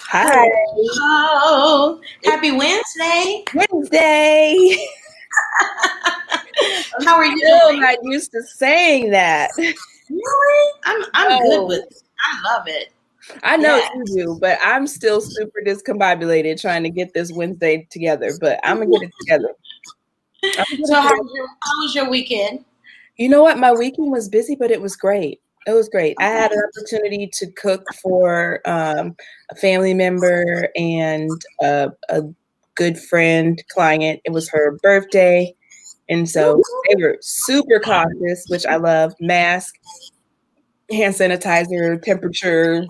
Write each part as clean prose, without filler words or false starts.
Hi. Hello. Happy Wednesday. Wednesday. I'm How are you still doing? not used to saying that. Really? I'm good with No, it. I love it. I know Yeah. you do, but I'm still super discombobulated trying to get this Wednesday together. But I'm gonna get it together. I'm gonna get So it together. how was your weekend? You know what? My weekend was busy, but it was great. It was great. I had Okay. an opportunity to cook for a family member and a good friend, client. It was her birthday. And so they were super cautious, which I love. Mask, hand sanitizer, temperature,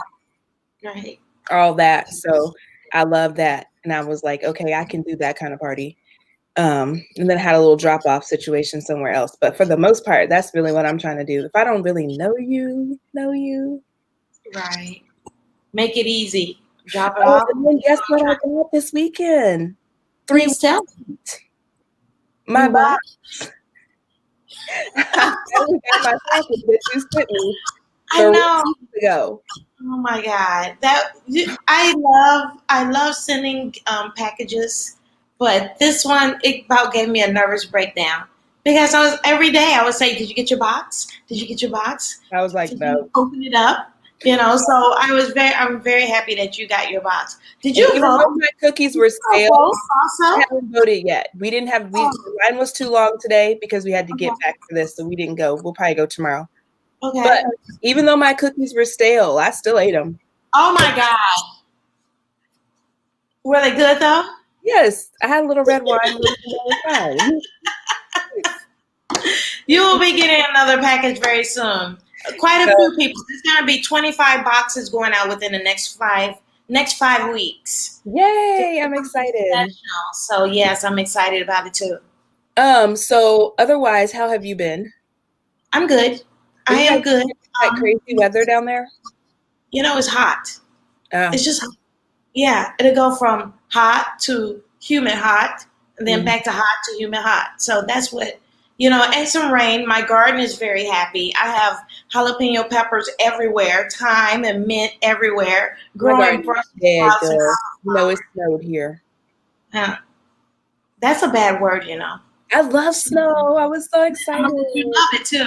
Great. all that. So I love that. And I was like, okay, I can do that kind of party. And then I had a little drop off situation somewhere else. But for the most part, that's really what I'm trying to do. If I don't really know you. Right. Make it easy. Drop it Oh, off. and then guess what I got this weekend? 3 Please tell me. my You what? box. I finally got my package that you sent me I 3 know. weeks ago. Oh my God. I love sending packages, but this one it about gave me a nervous breakdown because every day I would say, "Did you get your box? Did you get your box? I was like, Did you no. open it up?" So I'm very happy that you got your box. Did And you even vote? though my cookies Did were you stale, vote I also? haven't voted yet. We didn't have we Oh, the line was too long today because we had to get okay. back for this, so we didn't go. We'll probably go tomorrow. But Okay. even though my cookies were stale, I still ate them. Oh my God. Were they good though? Yes, I had a little red wine with it, and that was fine. You will be getting another package very soon. Quite a So, few people. There's going to be 25 boxes going out within the next five weeks. Just yay, I'm excited. professional. So yes, I'm excited about it too. So otherwise, how have you been? I'm good. Are I you am guys good. getting that crazy weather down there? It's hot. Oh, It's just yeah. It'll go from hot to humid hot, and then mhm. back to hot to humid hot. So that's what. And some rain. My garden is very happy. I have jalapeno peppers everywhere, thyme and mint everywhere, My growing garden is Brussels dead, sprouts and girl. You know it cauliflower. snowed here. That's a bad word. I love snow. I was so excited. But you love it too.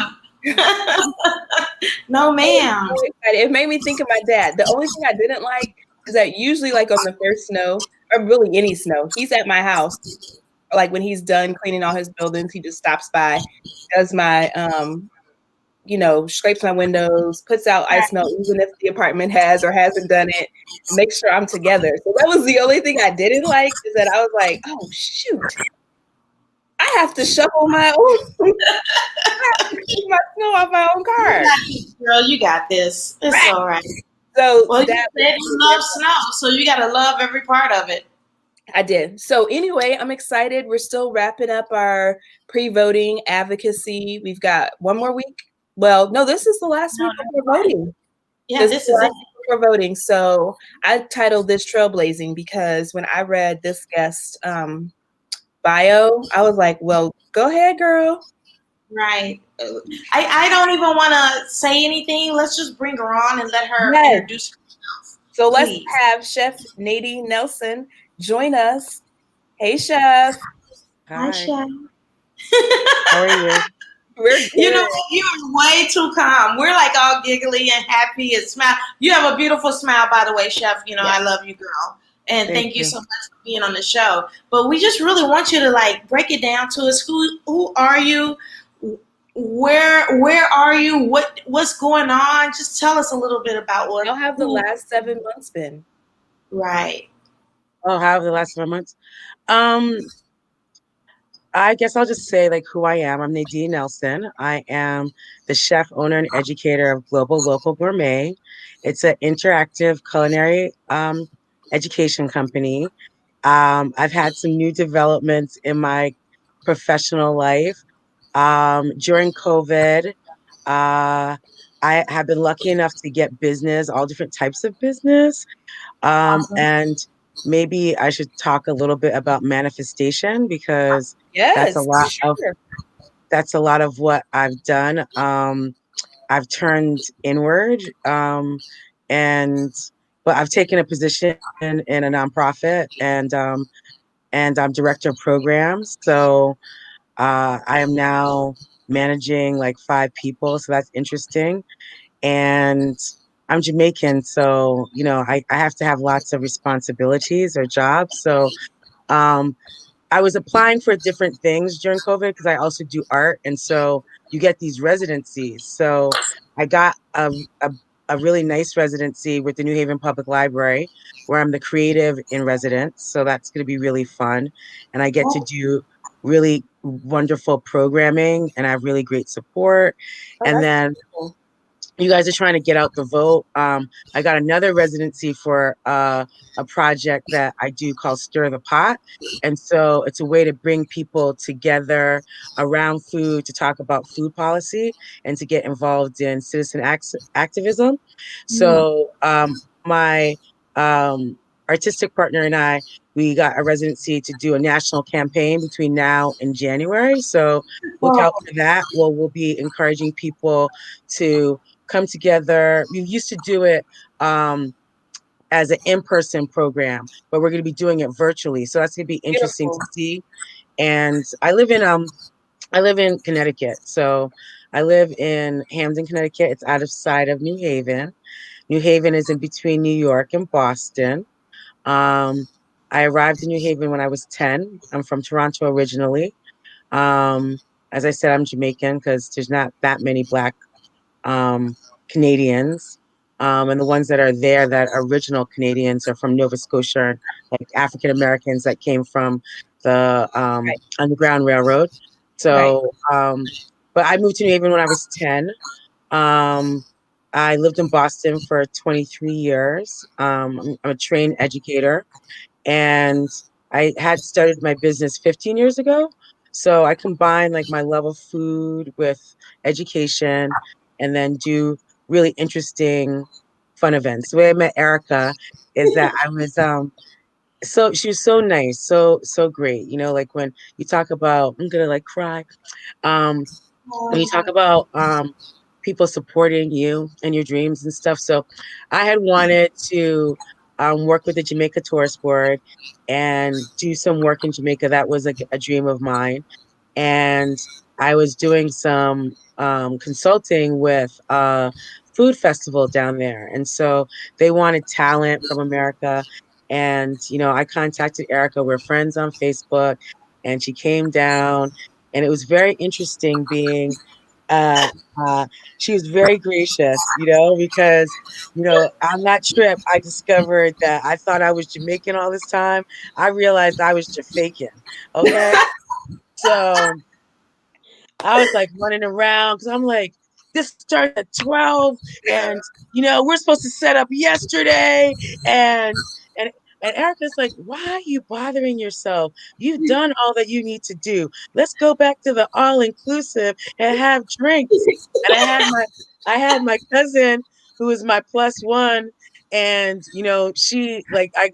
No, I was ma'am. so excited. It made me think of my dad. The only thing I didn't like is that usually, like on the first snow, or really any snow, he's at my house. Like when he's done cleaning all his buildings, he just stops by, does my, scrapes my windows, puts out ice melt, even if the apartment has or hasn't done it, make sure I'm together. So that was the only thing I didn't like is that I was like, oh shoot, I have to shovel my own, I have to clean my snow off my own You car. got this, girl. You got this. It's Right. all right. So Well, you that was said you really love different. snow, so you got to love every part of it. I did. So anyway, I'm excited. We're still wrapping up our pre-voting advocacy. We've got one more week. Well, no, this is the last No, week that's before right. voting. Yeah, This is this the is last it. week before voting. So I titled this Trailblazing because when I read this guest bio, I was like, well, go ahead, girl. Right. I don't even want to say anything. Let's just bring her on and let her Yes. introduce herself, So let's please. have Chef Nadine Nelson join us. Hey, Chef. Hi, Hi, Chef. how are you? We're good. You're way too calm. We're like all giggly and happy and smile. You have a beautiful smile, by the way, Chef. Yes. I love you, girl. And Thank thank you you. so much for being on the show. But we just really want you to break it down to us. Who are you? Where are you? What's going on? Just tell us a little bit about How have the who. last 7 months been? Right. Oh, how have the last 4 months? Um, I guess I'll just say like who I am. I'm Nadine Nelson. I am the chef, owner, and educator of Global Local Gourmet. It's an interactive culinary education company. I've had some new developments in my professional life. During COVID, uh, I have been lucky enough to get business, all different types of business. Awesome. And maybe I should talk a little bit about manifestation because that's a Yes, lot of sure. what I've done. I've turned inward, and but I've taken a position in a nonprofit, and I'm director of programs. So I am now managing like 5 people. So that's interesting. And I'm Jamaican. So, I have to have lots of responsibilities or jobs. So um, I was applying for different things during COVID because I also do art. And so you get these residencies. So I got a really nice residency with the New Haven Public Library where I'm the creative in residence. So that's going to be really fun. And I get to do really wonderful programming and I have really great support. Oh, And that's then cool. you guys are trying to get out the vote. I got another residency for a project that I do called Stir the Pot. And so it's a way to bring people together around food to talk about food policy and to get involved in citizen activism. So my artistic partner and I, we got a residency to do a national campaign between now and January. So look out for that. Well, we'll be encouraging people to come together. We used to do it as an in-person program, but we're going to be doing it virtually. So that's going to be interesting to Beautiful. see. And I live in Connecticut. So I live in Hamden, Connecticut. It's out of sight of New Haven. New Haven is in between New York and Boston. Um, I arrived in New Haven when I was 10. I'm from Toronto originally. Um, as I said, I'm Jamaican because there's not that many Black um, Canadians. And the ones that are there that are original Canadians are from Nova Scotia, like African Americans that came from the Right. Underground Railroad. Right. So, but I moved to New Haven when I was 10. Um, I lived in Boston for 23 years. I'm a trained educator. And I had started my business 15 years ago. So I combine like my love of food with education and then do really interesting fun events. The way I met Erica is that I was so she was so nice, so great. Like when you talk about I'm gonna like cry. Um when you talk about people supporting you and your dreams and stuff. So I had wanted to work with the Jamaica Tourist Board and do some work in Jamaica. That was a dream of mine. And I was doing some consulting with a food festival down there. And so they wanted talent from America. And, I contacted Erica. We're friends on Facebook. And she came down. And it was very interesting being uh, she was very gracious, because, on that trip, I discovered that I thought I was Jamaican all this time. I realized I was Jamaican. Okay. So I was like running around because I'm like, this started at 12 and we're supposed to set up yesterday and and Erica's like, why are you bothering yourself? You've done all that you need to do. Let's go back to the all inclusive and have drinks. And I had my cousin who is my plus one. And she like I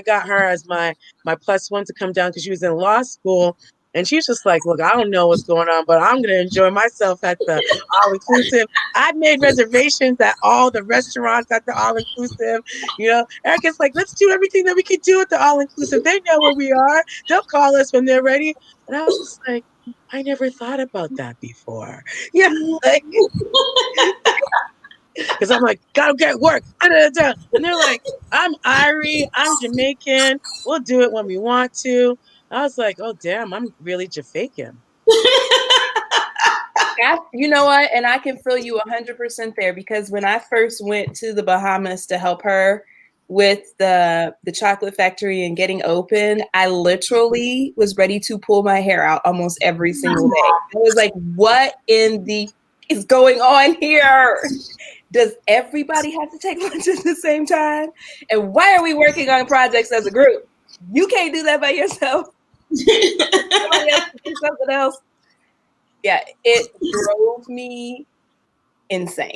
got her as my plus one to come down because she was in law school. And she's just like, look, I don't know what's going on, but I'm going to enjoy myself at the all inclusive. I made reservations at all the restaurants at the all inclusive. Erica's like, let's do everything that we can do at the all inclusive. They know where we are. They'll call us when they're ready. And I was just like, I never thought about that before. Yeah. Like, because I'm like, gotta get work. And they're like, I'm Irie, I'm Jamaican. We'll do it when we want to. I was like, oh, damn, I'm really Jamaican. You know what? And I can feel you 100% there because when I first went to the Bahamas to help her with the chocolate factory and getting open, I literally was ready to pull my hair out almost every single day. I was like, what in the is going on here? Does everybody have to take lunch at the same time? And why are we working on projects as a group? You can't do that by yourself. Somebody else can do something else. Yeah, it drove me insane.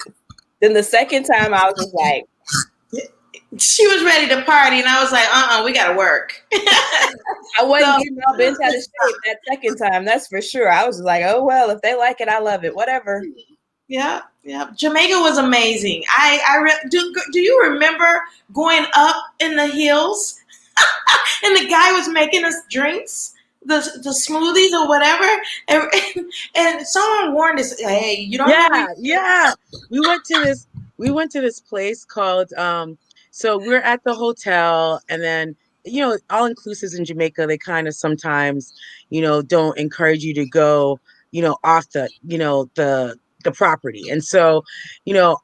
Then the second time I was just like, she was ready to party and I was like, we gotta work. I wasn't getting all bent out of shape that second time, that's for sure. I was like, oh well, if they like it, I love it, whatever. Yeah. Yeah, Jamaica was amazing. Do you remember going up in the hills and the guy was making us drinks, the smoothies or whatever, and someone warned us, hey, you don't know where Yeah, yeah. We went to this we went to this place called so we're at the hotel, and then all inclusives in Jamaica, they kind of sometimes, don't encourage you to go, off the property. And so,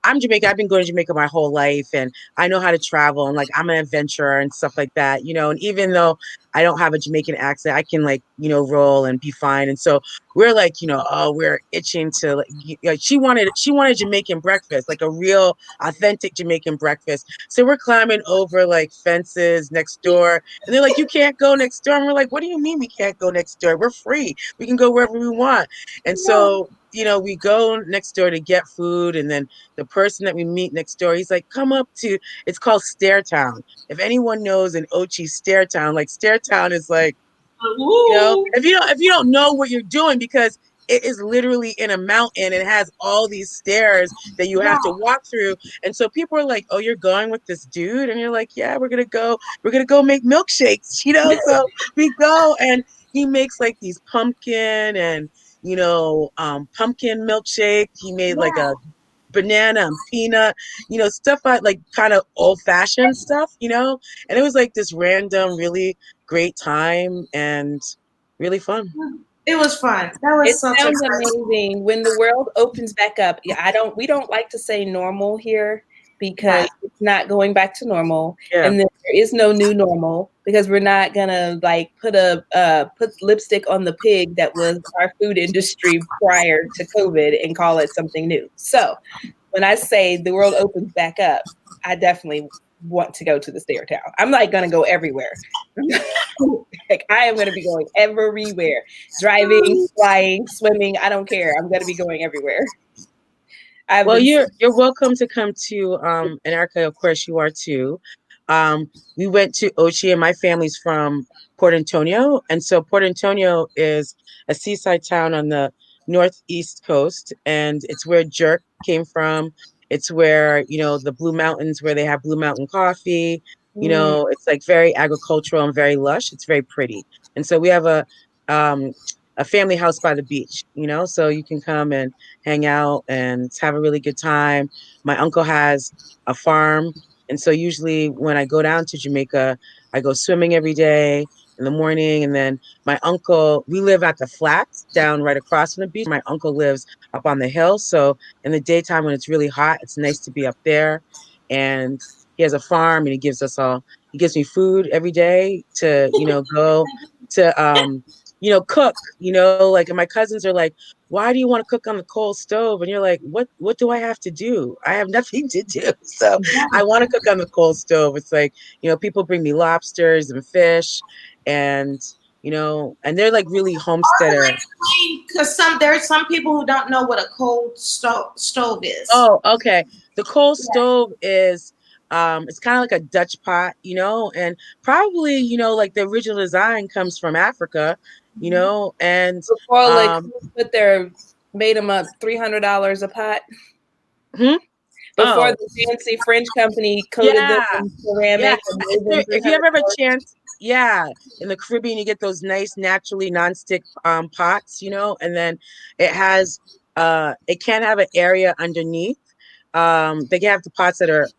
I'm Jamaican. I've been going to Jamaica my whole life, and I know how to travel, and like I'm an adventurer and stuff like that, and even though I don't have a Jamaican accent, I can like, roll and be fine. And so we're like, oh, we're itching to like she wanted Jamaican breakfast, like a real authentic Jamaican breakfast. So we're climbing over like fences next door, and they're like, you can't go next door. And we're like, what do you mean we can't go next door? We're free. We can go wherever we want. And so, we go next door to get food, and then the person that we meet next door, he's like, come up to, it's called Stair Town. If anyone knows an Ochi Stair Town, like Stair Town is like, Woo. if you don't know what you're doing, because it is literally in a mountain and it has all these stairs that you have to Wow. walk through. And so people are like, oh, you're going with this dude? And you're like, yeah, we're gonna go make milkshakes, so we go, and he makes like these pumpkin and pumpkin milkshake. He made like Yeah. a banana and peanut, stuff like kind of old fashioned stuff, and it was like this random, really great time and really fun. It was fun. That It was such a sounds great. amazing. When the world opens back up, yeah, we don't like to say normal here because Right. it's not going back to normal. Yeah. And there is no new normal because we're not gonna like put lipstick on the pig that was our food industry prior to COVID and call it something new. So when I say the world opens back up, I definitely want to go to the Stair Town. I'm like gonna go everywhere. Like I am gonna be going everywhere. Driving, flying, swimming, I don't care. I'm gonna be going everywhere. I've Well, been you're welcome to come to and Erica, of course you are too. We went to Ochi, and my family's from Port Antonio, and so Port Antonio is a seaside town on the northeast coast, and it's where jerk came from. It's where, the Blue Mountains, where they have Blue Mountain coffee. mm, It's like very agricultural and very lush. It's very pretty. And so we have um a family house by the beach, so you can come and hang out and have a really good time. My uncle has a farm, and so usually when I go down to Jamaica, I go swimming every day in the morning. And then we live at the flats down right across from the beach. My uncle lives up on the hill. So in the daytime when it's really hot, it's nice to be up there. And he has a farm, and he gives me food every day to, go to, cook, like, and my cousins are like, why do you want to cook on the coal stove? And you're like, what do I have to do? I have nothing to do. So I want to cook on the coal stove. It's like, people bring me lobsters and fish, and and they're like really Also, homesteader. explain because there's some people who don't know what a cold stove is. Oh, okay. The coal Yeah. stove is it's kind of like a Dutch pot, and probably, like the original design comes from Africa, and before like um put their made them up $300 a pot. hmm? Before Oh, the fancy French company coated them yeah. in Yeah, ceramic and made them if three you hundred ever have a dollars. chance, yeah, in the Caribbean, you get those nice, naturally nonstick pots, and then it can have an area underneath. They can have the pots that are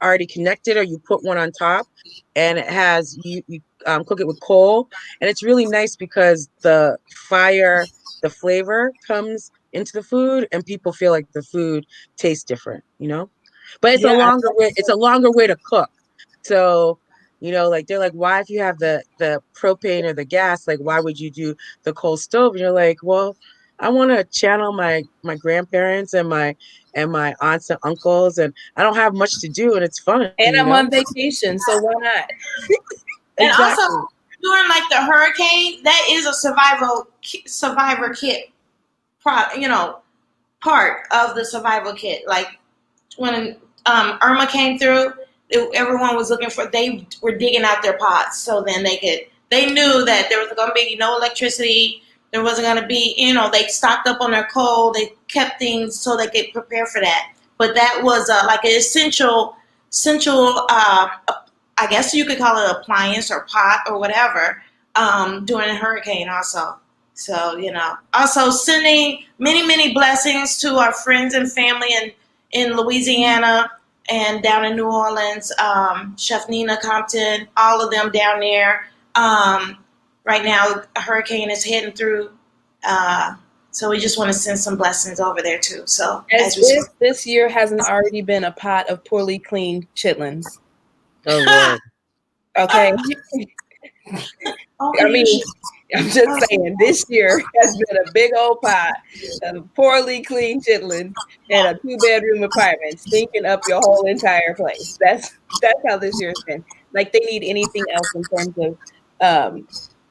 already connected, or you put one on top, and it has you cook it with coal, and it's really nice because the flavor comes into the food, and people feel like the food tastes different, but it's a Yeah, longer way to cook. So, like they're like, why, if you have the propane or the gas, like why would you do the coal stove? And you're like, well, I want to channel my grandparents and my aunts and uncles, and I don't have much to do, and it's fun, and I'm on vacation, so why not? And also Exactly. during like the hurricane, that is a survivor kit, part of the survival kit. Like when Irma came through, everyone was looking for. They were digging out their pots, so then they knew that there was going to be no electricity There wasn't going to be, they stocked up on their coal. They kept things so they could prepare for that. But that was like an essential, I guess you could call it appliance or pot or whatever, during a hurricane also. So, also sending many, many blessings to our friends and family in Louisiana and down in New Orleans, Chef Nina Compton, all of them down there. Right now, a hurricane is heading through. Uh, so we just want to send some blessings over there too. So As if this year hasn't already been a pot of poorly cleaned chitlins. Oh Lord. Okay. oh, I mean, I'm just saying, this year has been a big old pot of poorly cleaned chitlins in a 2-bedroom apartment, stinking up your whole entire place. That's how this year's been. Like they need anything else in terms of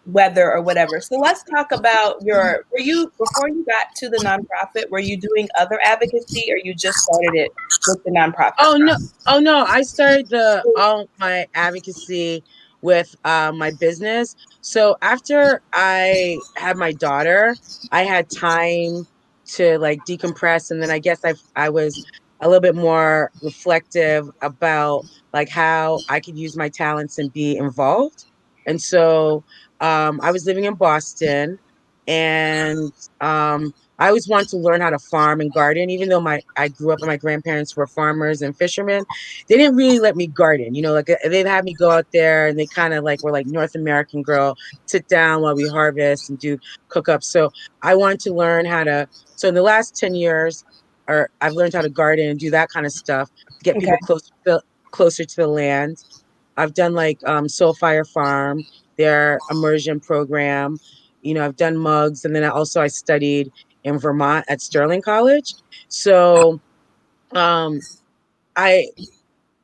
weather or whatever. So let's talk about were you, before you got to the nonprofit, were you doing other advocacy or you just started it with the nonprofit? Oh no, I started all my advocacy with my business. So after I had my daughter, I had time to like decompress, and then I guess I was a little bit more reflective about like how I could use my talents and be involved. And so I was living in Boston, and I always wanted to learn how to farm and garden, even though I grew up and my grandparents were farmers and fishermen. They didn't really let me garden, like they'd have me go out there and they kind of like were like North American girl, sit down while we harvest and do cook up. So I wanted to learn how to. So in the last 10 years, or I've learned how to garden and do that kind of stuff to get Okay. people closer to the land. I've done like Soul Fire Farm, their immersion program. I've done mugs, and then I studied in Vermont at Sterling College. So um, I,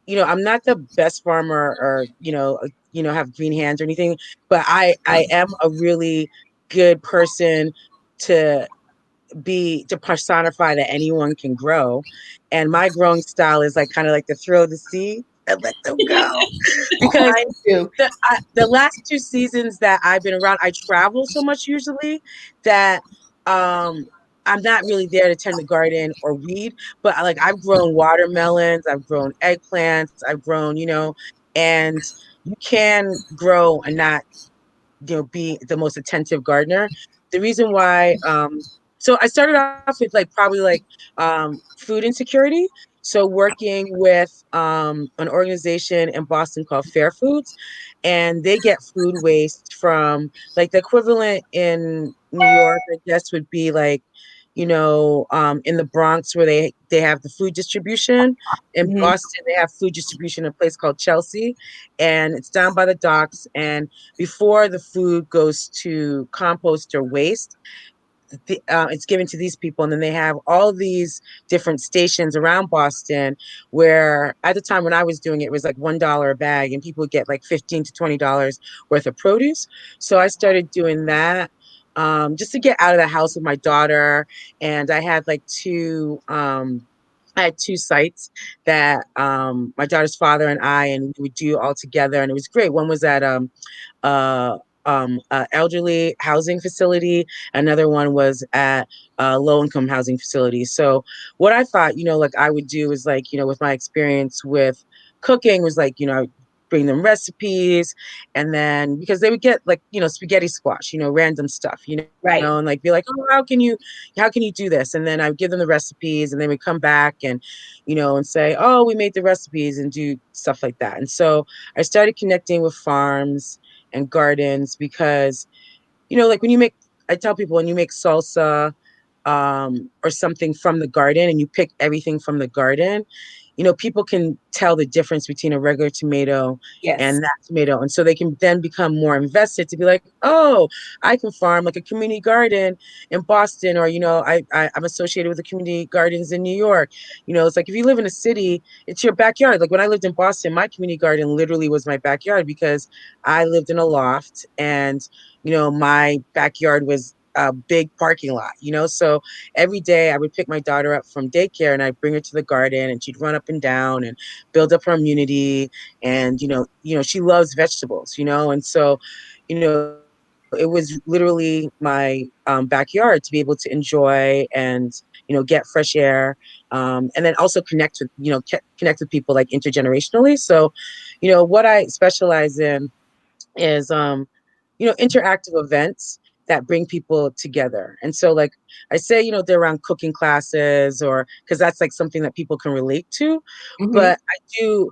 I'm not the best farmer or have green hands or anything, but I am a really good person to to personify that anyone can grow. And my growing style is like kind of like to throw the seed and let them go. Because Mine too. the last 2 seasons that I've been around, I travel so much usually that um I'm not really there to tend the garden or weed, but like I've grown watermelons, I've grown eggplants, I've grown, and you can grow and not be the most attentive gardener. The reason why so I started off with like probably like food insecurity. So working with an organization in Boston called Fair Foods, and they get food waste from like the equivalent in New York, I guess would be like in the Bronx where they have the food distribution. In Mhm. Boston they have food distribution in a place called Chelsea, and it's down by the docks. And before the food goes to compost or waste, it's given to these people, and then they have all these different stations around Boston where at the time when I was doing it, it was like $1 a bag, and people would get like $15 to $20 worth of produce. So I started doing that just to get out of the house with my daughter. And I had two sites that my daughter's father and we would do all together, and it was great. One was at uh, elderly housing facility. Another one was at a low income housing facility. So what I thought, like I would do is like, with my experience with cooking was like, I'd bring them recipes, and then because they would get like, spaghetti squash, random stuff, Right. and like be like, oh, how can you do this? And then I would give them the recipes, and they would come back and, and say, oh, we made the recipes, and do stuff like that. And so I started connecting with farms and gardens because like I tell people, when you make salsa or something from the garden and you pick everything from the garden, people can tell the difference between a regular tomato Yes. and that tomato. And so they can then become more invested to be like, oh, I can farm like a community garden in Boston, or, I'm associated with the community gardens in New York. It's like if you live in a city, it's your backyard. Like when I lived in Boston, my community garden literally was my backyard because I lived in a loft, and, my backyard was a big parking lot, so every day I would pick my daughter up from daycare and I'd bring her to the garden, and she'd run up and down and build up her immunity. And she loves vegetables, and so it was it was literally my backyard to be able to enjoy and, get fresh air, and then also connect with, connect with people like intergenerationally. So, what I specialize in is interactive events that bring people together. And so like I say, they're around cooking classes, or because that's like something that people can relate to. Mm-hmm. But I do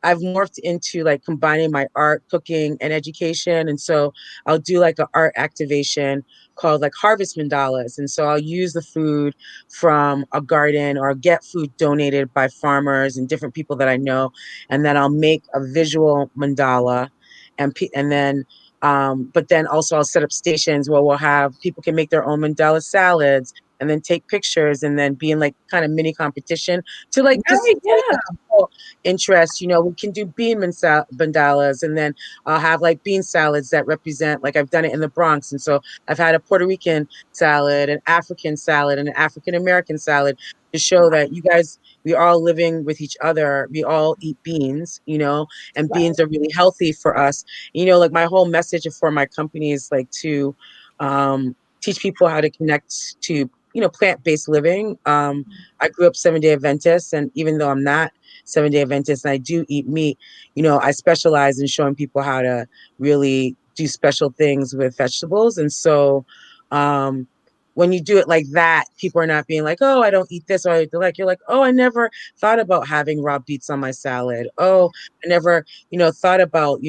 I've morphed into like combining my art, cooking, and education. And so I'll do like an art activation called like harvest mandalas. And so I'll use the food from a garden, or get food donated by farmers and different people that I know, and then I'll make a visual mandala, and then but then also I'll set up stations where we'll have people can make their own mandala salads, and then take pictures, and then be in like kind of mini competition to like just Right, yeah. interest. We can do mandalas, and then I'll have like bean salads that represent, like I've done it in the Bronx. And so I've had a Puerto Rican salad, an African salad, and an African American salad, to show that you guys, we are all living with each other. We all eat beans, and Right. beans are really healthy for us. Like my whole message for my company is like to teach people how to connect to, plant-based living. I grew up 7-day Adventist, and even though I'm not 7-day Adventist and I do eat meat, I specialize in showing people how to really do special things with vegetables. And so when you do it like that, people are not being like, oh, I don't eat this, or they're like, you're like, oh, I never thought about having raw beets on my salad. Oh, I never, thought about,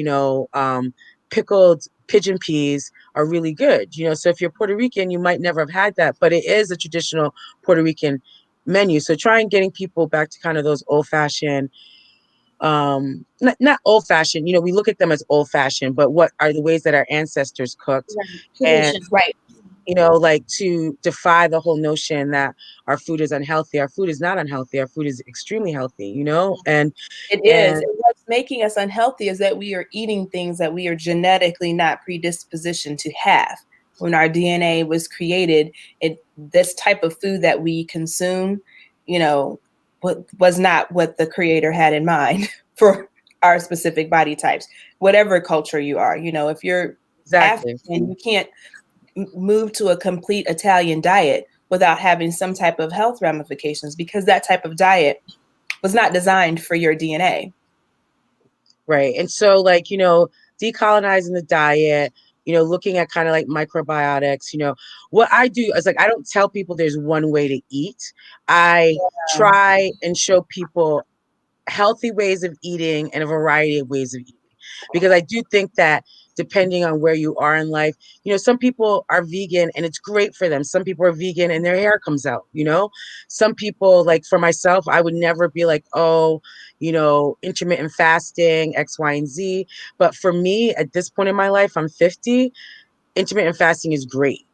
pickled pigeon peas are really good. So if you're Puerto Rican, you might never have had that, but it is a traditional Puerto Rican menu. So try and getting people back to kind of those old fashioned, not old fashioned, we look at them as old fashioned, but what are the ways that our ancestors cooked? Right. And, Tradition, right? like to defy the whole notion that our food is unhealthy. Our food is not unhealthy. Our food is extremely healthy, It is. and And what's making us unhealthy is that we are eating things that we are genetically not predispositioned to have. When our DNA was created, this type of food that we consume, was not what the creator had in mind for our specific body types. Whatever culture you are, if you're exactly. African, you can't move to a complete Italian diet without having some type of health ramifications, because that type of diet was not designed for your DNA. Right. And so like, decolonizing the diet, looking at kind of like microbiotics, what I do is like, I don't tell people there's one way to eat. I try and show people healthy ways of eating and a variety of ways of eating. Because I do think that depending on where you are in life, some people are vegan and it's great for them. Some people are vegan and their hair comes out, Some people, like for myself, I would never be like, oh, intermittent fasting, X, Y, and Z. But for me, at this point in my life, I'm 50, intermittent fasting is great,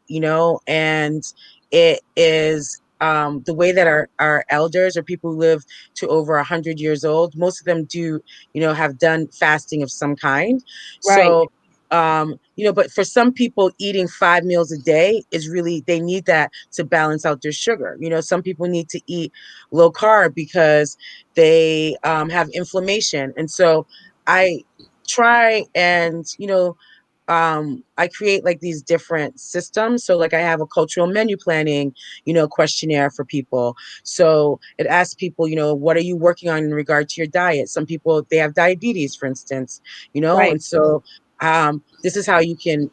and it is the way that our elders, or people who live to over 100 years old, most of them do, have done fasting of some kind. Right. So, but for some people, eating 5 meals a day is really, they need that to balance out their sugar. Some people need to eat low carb because they have inflammation. And so I try and, I create like these different systems. So like I have a cultural menu planning, questionnaire for people. So it asks people, what are you working on in regard to your diet? Some people, they have diabetes, for instance, Right. and so this is how you can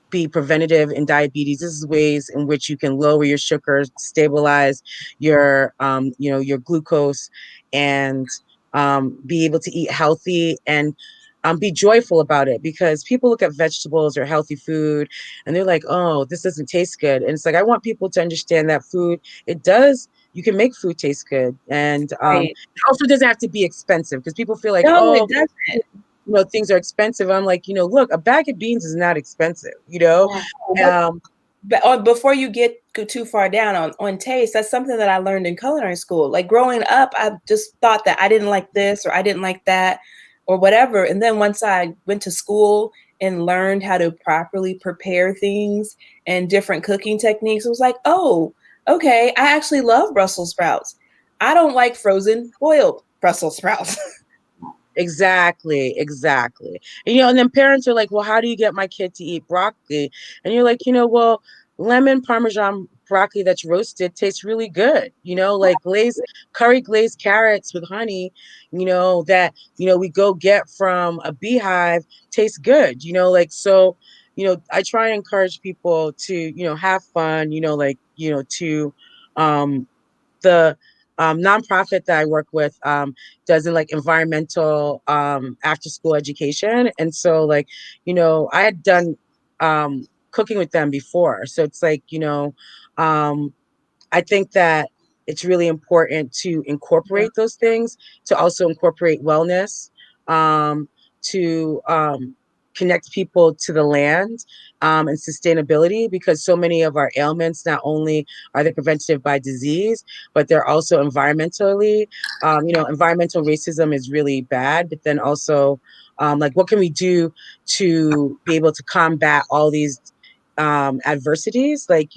be preventative in diabetes. This is ways in which you can lower your sugar, stabilize your, your glucose, and be able to eat healthy, and be joyful about it. Because people look at vegetables or healthy food and they're like, oh, this doesn't taste good. And it's like, I want people to understand that food, it does, you can make food taste good. And Right. it also doesn't have to be expensive, because people feel like, No, it oh, doesn't. things are expensive. I'm like, look, a bag of beans is not expensive, Yeah. Um, But before you go too far down on taste, that's something that I learned in culinary school. Like growing up, I just thought that I didn't like this or I didn't like that or whatever. And then once I went to school and learned how to properly prepare things and different cooking techniques, it was like, oh, okay, I actually love Brussels sprouts. I don't like frozen boiled Brussels sprouts. Exactly, exactly. And, and then parents are like, well, how do you get my kid to eat broccoli? And you're like, well, lemon Parmesan broccoli that's roasted tastes really good. Like curry glazed carrots with honey, that, we go get from a beehive tastes good, like, so, I try and encourage people to, have fun, to, um, the nonprofit that I work with does in like environmental after school education. And so like, I had done cooking with them before. So it's like, um, I think that it's really important to Yeah. incorporate those things, to also incorporate wellness, um, to connect people to the land and sustainability, because so many of our ailments, not only are they preventative by disease, but they're also environmentally. Environmental racism is really bad, but then also, like, what can we do to be able to combat all these adversities, like,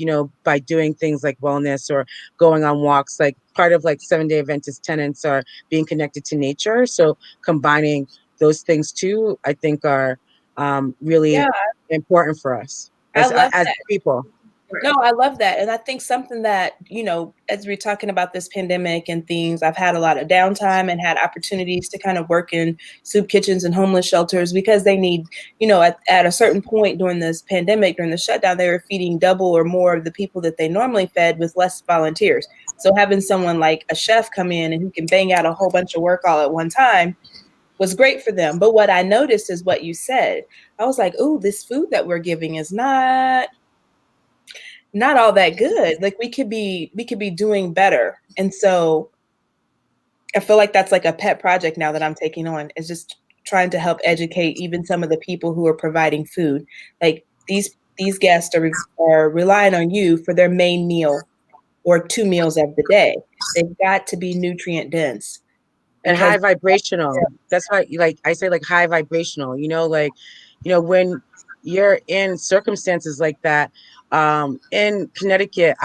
by doing things like wellness or going on walks. Like part of like 7 Day Adventist tenants are being connected to nature, so combining those things too, I think, are Yeah, really important for us I as love as that. people. No, I love that. And I think something that, as we're talking about this pandemic and things, I've had a lot of downtime and had opportunities to kind of work in soup kitchens and homeless shelters because they need, at a certain point during this pandemic, during the shutdown, they were feeding double or more of the people that they normally fed with less volunteers. So having someone like a chef come in and who can bang out a whole bunch of work all at one time was great for them. But what I noticed is what you said. I was like, ooh, this food that we're giving is not all that good. Like we could be doing better. And so I feel like that's like a pet project now that I'm taking on, is just trying to help educate even some of the people who are providing food. Like these guests are relying on you for their main meal or two meals of the day. They've got to be nutrient dense And because high vibrational. That's why, like I say, like high vibrational, like, when you're in circumstances like that, in Connecticut,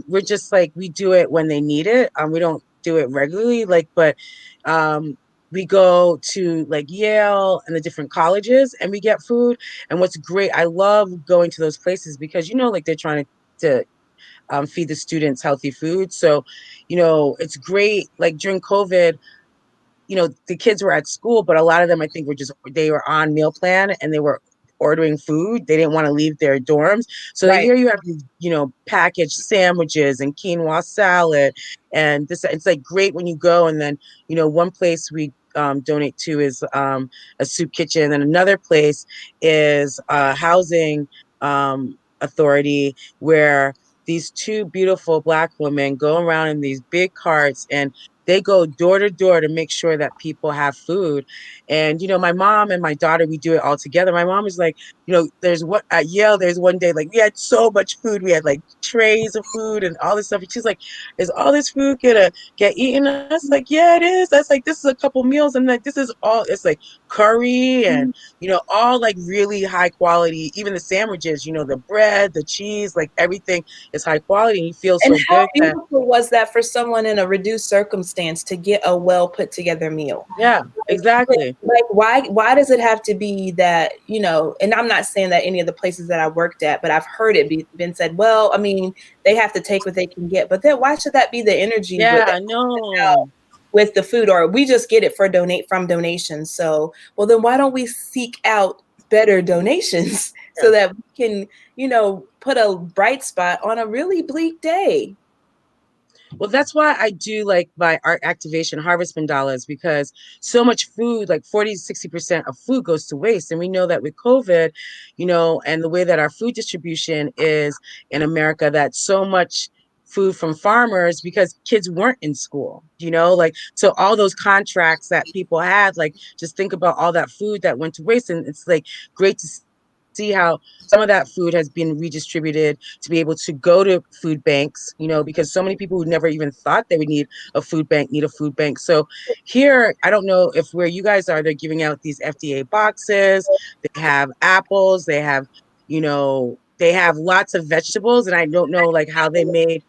we're just like, we do it when they need it. We don't do it regularly, like, but we go to like Yale and the different colleges and we get food. And what's great, I love going to those places because, like, they're trying to feed the students healthy food. So, it's great. Like during COVID, the kids were at school, but a lot of them, I think, they were on meal plan and they were ordering food. They didn't want to leave their dorms. So right. here you have these, packaged sandwiches and quinoa salad. And it's like great when you go. And then, one place we donate to is a soup kitchen. And another place is a housing authority where these two beautiful Black women go around in these big carts and they go door to door to make sure that people have food. And, my mom and my daughter, we do it all together. My mom is like, there's what at Yale, there's one day, like we had so much food. We had like trays of food and all this stuff. And she's like, is all this food gonna get eaten? I was like, yeah, it is. That's like, this is a couple meals. And like, this is all, it's like curry and, all like really high quality, even the sandwiches, the bread, the cheese, like everything is high quality. And you feel And so how good that, beautiful was that for someone in a reduced circumstance to get a well put together meal? yeah, exactly. Like why does it have to be that, and I'm not saying that any of the places that I worked at, but I've heard it been said, well, I mean, they have to take what they can get. But then why should that be the energy Yeah, no. with the food, or we just get it from donations? So, well, then why don't we seek out better donations so that we can, put a bright spot on a really bleak day? Well, that's why I do like my art activation harvest mandalas, because so much food, like 40 to 60% of food goes to waste. And we know that with COVID, and the way that our food distribution is in America, that so much food from farmers, because kids weren't in school, like, so all those contracts that people had, like, just think about all that food that went to waste. And it's like great to see how some of that food has been redistributed to be able to go to food banks, because so many people who never even thought they would need a food bank need a food bank. So here, I don't know if where you guys are, they're giving out these FDA boxes. They have apples. They have lots of vegetables, and I don't know like how they made,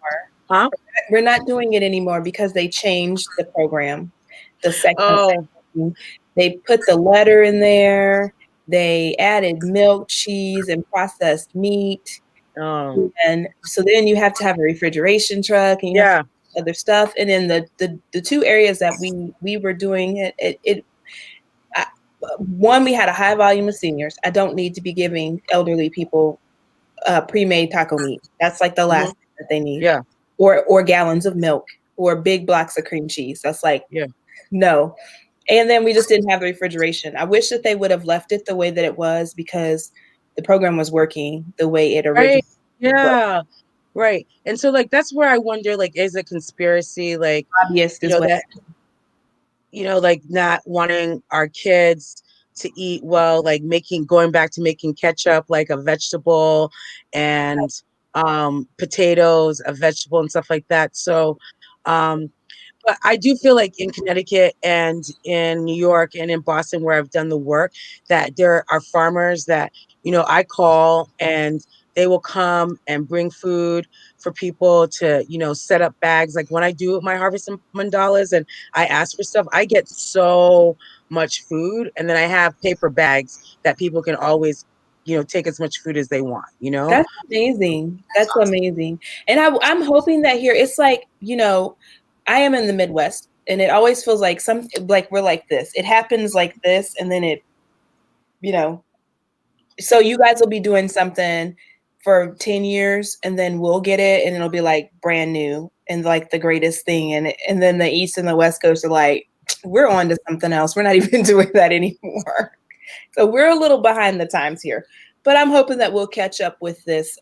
huh? We're not doing it anymore because they changed the program the second. Oh, They put the letter in there. They added milk, cheese, and processed meat. Oh, And so then you have to have a refrigeration truck, and you have to yeah. have other stuff. And then the two areas that we were doing I, one, we had a high volume of seniors. I don't need to be giving elderly people pre-made taco meat. That's like the last thing that they need. Yeah. Or gallons of milk or big blocks of cream cheese. That's like, Yeah. no. And then we just didn't have the refrigeration. I wish that they would have left it the way that it was, because the program was working the way it Right. originally was. Yeah. Right. And so like that's where I wonder, like, is a conspiracy, like, Obvious you as know, well. that, like not wanting our kids to eat well, like going back to making ketchup like a vegetable, and potatoes a vegetable and stuff like that. So um but I do feel like in Connecticut and in New York and in Boston, where I've done the work, that there are farmers that, I call, and they will come and bring food for people to, set up bags. Like when I do my harvest mandalas and I ask for stuff, I get so much food. And then I have paper bags that people can always, take as much food as they want, That's amazing. That's amazing. And I'm hoping that here it's like, I am in the Midwest, and it always feels like like we're like this. It happens like this, and then you know, so you guys will be doing something for 10 years, and then we'll get it, and it'll be like brand new and like the greatest thing. And then the East and the West Coast are like, we're on to something else. We're not even doing that anymore. So we're a little behind the times here, but I'm hoping that we'll catch up with this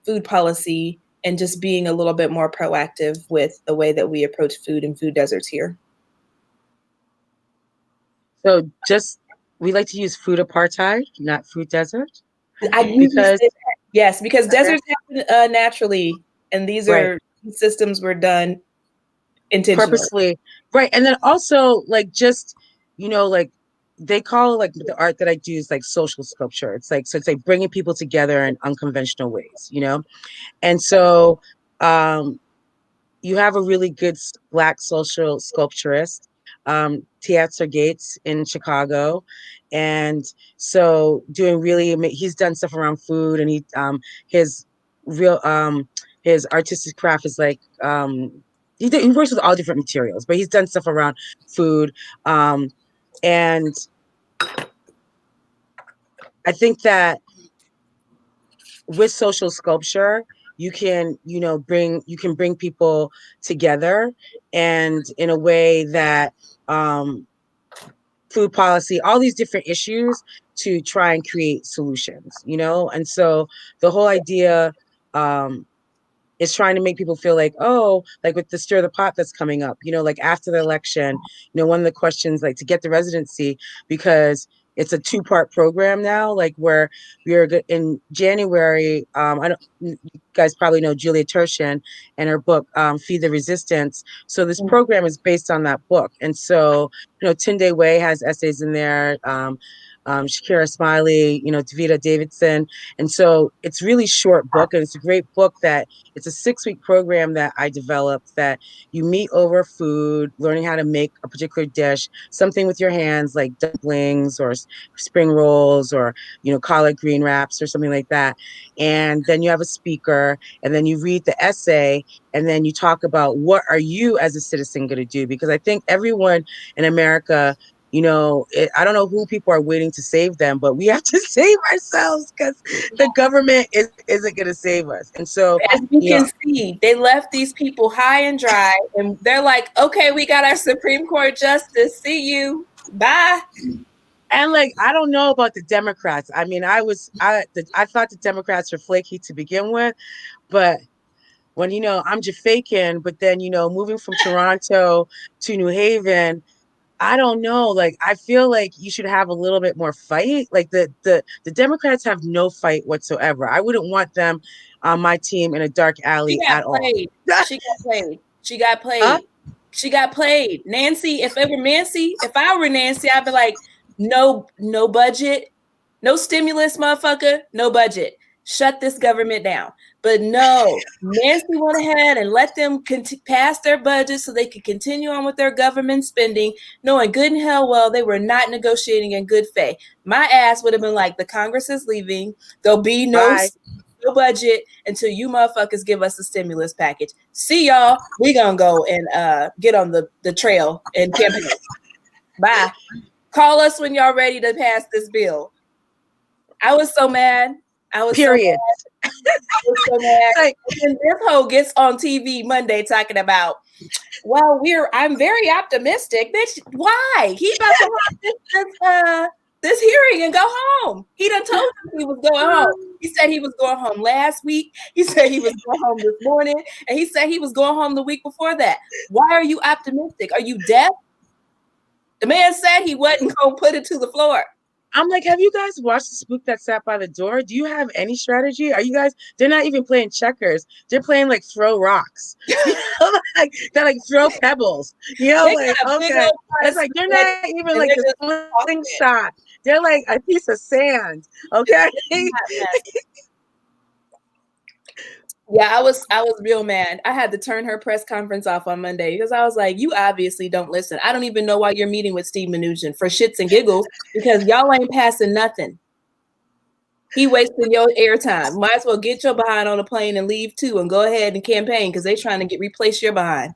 food policy and just being a little bit more proactive with the way that we approach food and food deserts here. So we like to use food apartheid, not food desert, I usually because say that. Yes, because deserts happen naturally, and these right, systems were done intentionally. purposely, right. And then also like just, like they call like the art that I do is like social sculpture. It's like bringing people together in unconventional ways, and so um you have a really good Black social sculpturist, Teatser Gates in Chicago. And so he's done stuff around food, and his real, his artistic craft is like, he works with all different materials, but he's done stuff around food. And I think that with social sculpture, you can bring people together, and in a way that food policy, all these different issues, to try and create solutions, and so the whole idea um is trying to make people feel like, oh, like with the stir the pot that's coming up, like after the election, one of the questions, like to get the residency, because it's a two-part program now, like where we're in January. I don't, you guys probably know Julia Turshen and her book, Feed the Resistance. So this program is based on that book. And so, Tunde Way has essays in there, Shakira Smiley, Davida Davidson. And so it's really short book, and it's a great book that it's a 6-week program that I developed, that you meet over food, learning how to make a particular dish, something with your hands like dumplings or spring rolls, or, collard green wraps or something like that. And then you have a speaker, and then you read the essay, and then you talk about what are you as a citizen going to do? Because I think everyone in America, I don't know who people are waiting to save them, but we have to save ourselves, because the government isn't going to save us. And so, As you can see, they left these people high and dry, and they're like, okay, we got our Supreme Court justice. See you. Bye. and like, I don't know about the Democrats. I mean, I thought the Democrats were flaky to begin with, but when, I'm Jamaican, but then, moving from Toronto to New Haven, I don't know. Like, I feel like you should have a little bit more fight. Like the Democrats have no fight whatsoever. I wouldn't want them on my team in a dark alley at all. She got played. She got played. Huh? She got played. Nancy, if I were Nancy, I'd be like, no budget, no stimulus, motherfucker, no budget. shut this government down. But no, Nancy went ahead and let them pass their budget so they could continue on with their government spending, knowing good and hell well they were not negotiating in good faith. My ass would have been like, the Congress is leaving. There'll be no budget until you motherfuckers give us a stimulus package. See y'all. We gonna go and get on the trail and campaign. Bye. Call us when y'all ready to pass this bill. I was so mad. I was Period. so mad. Like, and this hoe gets on TV Monday talking about, well, I'm very optimistic. Bitch, why? He about to have this hearing and go home. He done told him he was going home. He said he was going home last week. He said he was going home this morning. And he said he was going home the week before that. Why are you optimistic? Are you deaf? The man said he wasn't going to put it to the floor. I'm like, have you guys watched The Spook That Sat by the Door? Do you have any strategy? Are you guys, they're not even playing checkers. They're playing like throw rocks. They're like throw pebbles. You know, like, okay. It's like, they're not even like a swing shot. They're like a piece of sand. Okay. Yeah, I was real mad. I had to turn her press conference off on Monday because I was like, you obviously don't listen. I don't even know why you're meeting with Steve Mnuchin for shits and giggles because y'all ain't passing nothing. He wasting your airtime. Might as well get your behind on a plane and leave too and go ahead and campaign because they're trying to replace your behind.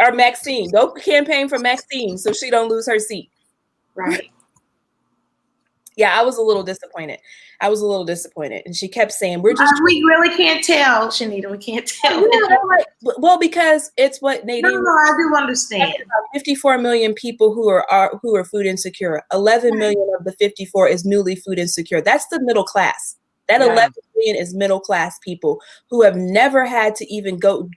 Or Maxine. Go campaign for Maxine so she don't lose her seat. Right. Yeah, I was a little disappointed. And she kept saying, we really can't tell, Shanita. We can't tell. Well, because it's what Nadine. No, I do understand. 54 million people who are food insecure. 11 million of the 54 is newly food insecure. That's the middle class. That 11 million is middle class people who have never had to even go.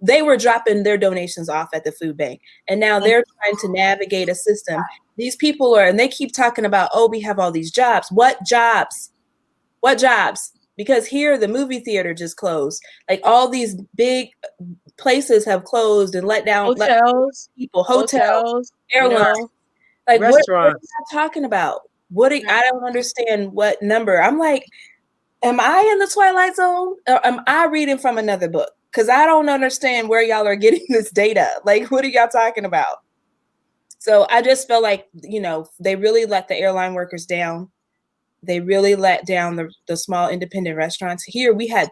They were dropping their donations off at the food bank. And now they're trying to navigate a system. These people and they keep talking about, oh, we have all these jobs. What jobs? What jobs? Because here the movie theater just closed. Like all these big places have closed and let down hotels, airlines. Like restaurants. What are you talking about? I don't understand what number. I'm like, am I in the Twilight Zone? Or am I reading from another book? Because I don't understand where y'all are getting this data. Like, what are y'all talking about? So I just felt like, they really let the airline workers down. They really let down the small independent restaurants. Here we've had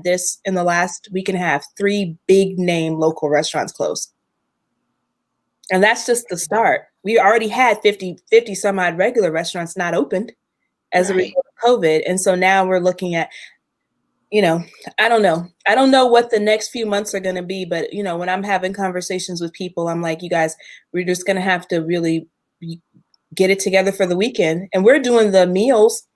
this in the last week and a half, 3 big name local restaurants close. And that's just the start. We already had 50 some odd regular restaurants not opened as a result of COVID. And so now we're looking at, I don't know. I don't know what the next few months are going to be, but when I'm having conversations with people, I'm like, you guys, we're just going to have to really get it together for the weekend. And we're doing the meals,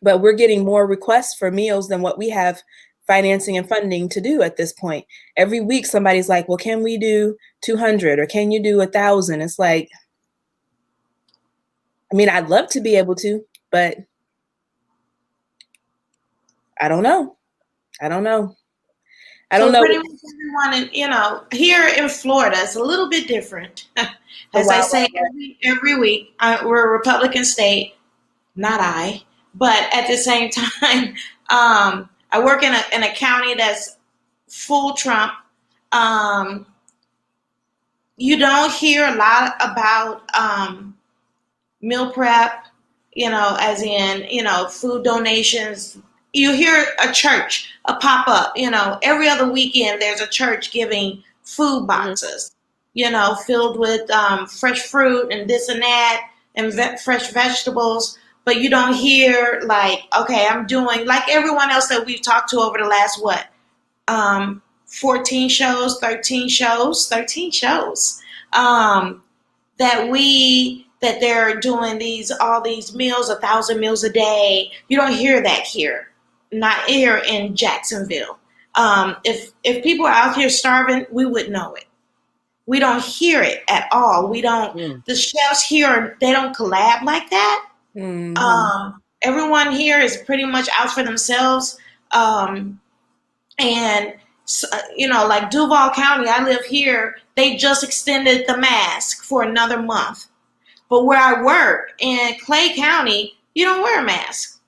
but we're getting more requests for meals than what we have financing and funding to do at this point. Every week, somebody's like, well, can we do 200 or can you do 1,000? It's like, I mean, I'd love to be able to, but I don't know. Pretty much everyone here in Florida, it's a little bit different. As I say every week, we're a Republican state, not I, but at the same time, I work in a county that's full Trump. You don't hear a lot about meal prep, as in, food donations. You hear a church, a pop-up, every other weekend there's a church giving food boxes, filled with fresh fruit and this and that and fresh vegetables. But you don't hear like, okay, I'm doing like everyone else that we've talked to over the last, 13 shows, that they're doing all these meals, 1,000 meals a day. You don't hear that here. Not here in Jacksonville. If people are out here starving, we would know it. We don't hear it at all. We don't. The chefs here, they don't collab like that. Mm-hmm. Everyone here is pretty much out for themselves. And like Duval County, I live here. They just extended the mask for another month. But where I work in Clay County, you don't wear a mask.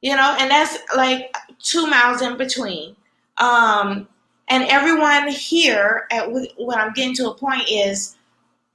And that's like 2 miles in between. Um, and everyone here, what I'm getting to a point is,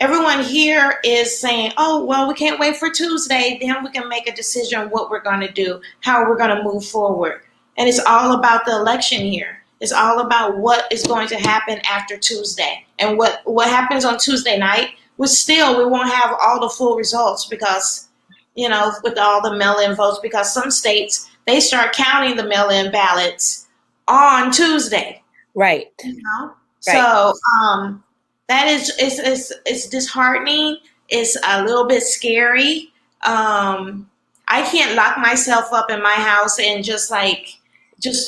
everyone here is saying, oh, well, we can't wait for Tuesday. Then we can make a decision what we're going to do, how we're going to move forward. And it's all about the election here. It's all about what is going to happen after Tuesday. And what happens on Tuesday night, we won't have all the full results because, with all the mail-in votes, because some states, they start counting the mail-in ballots on Tuesday. Right. Right. So, that is it's disheartening. It's a little bit scary. I can't lock myself up in my house and just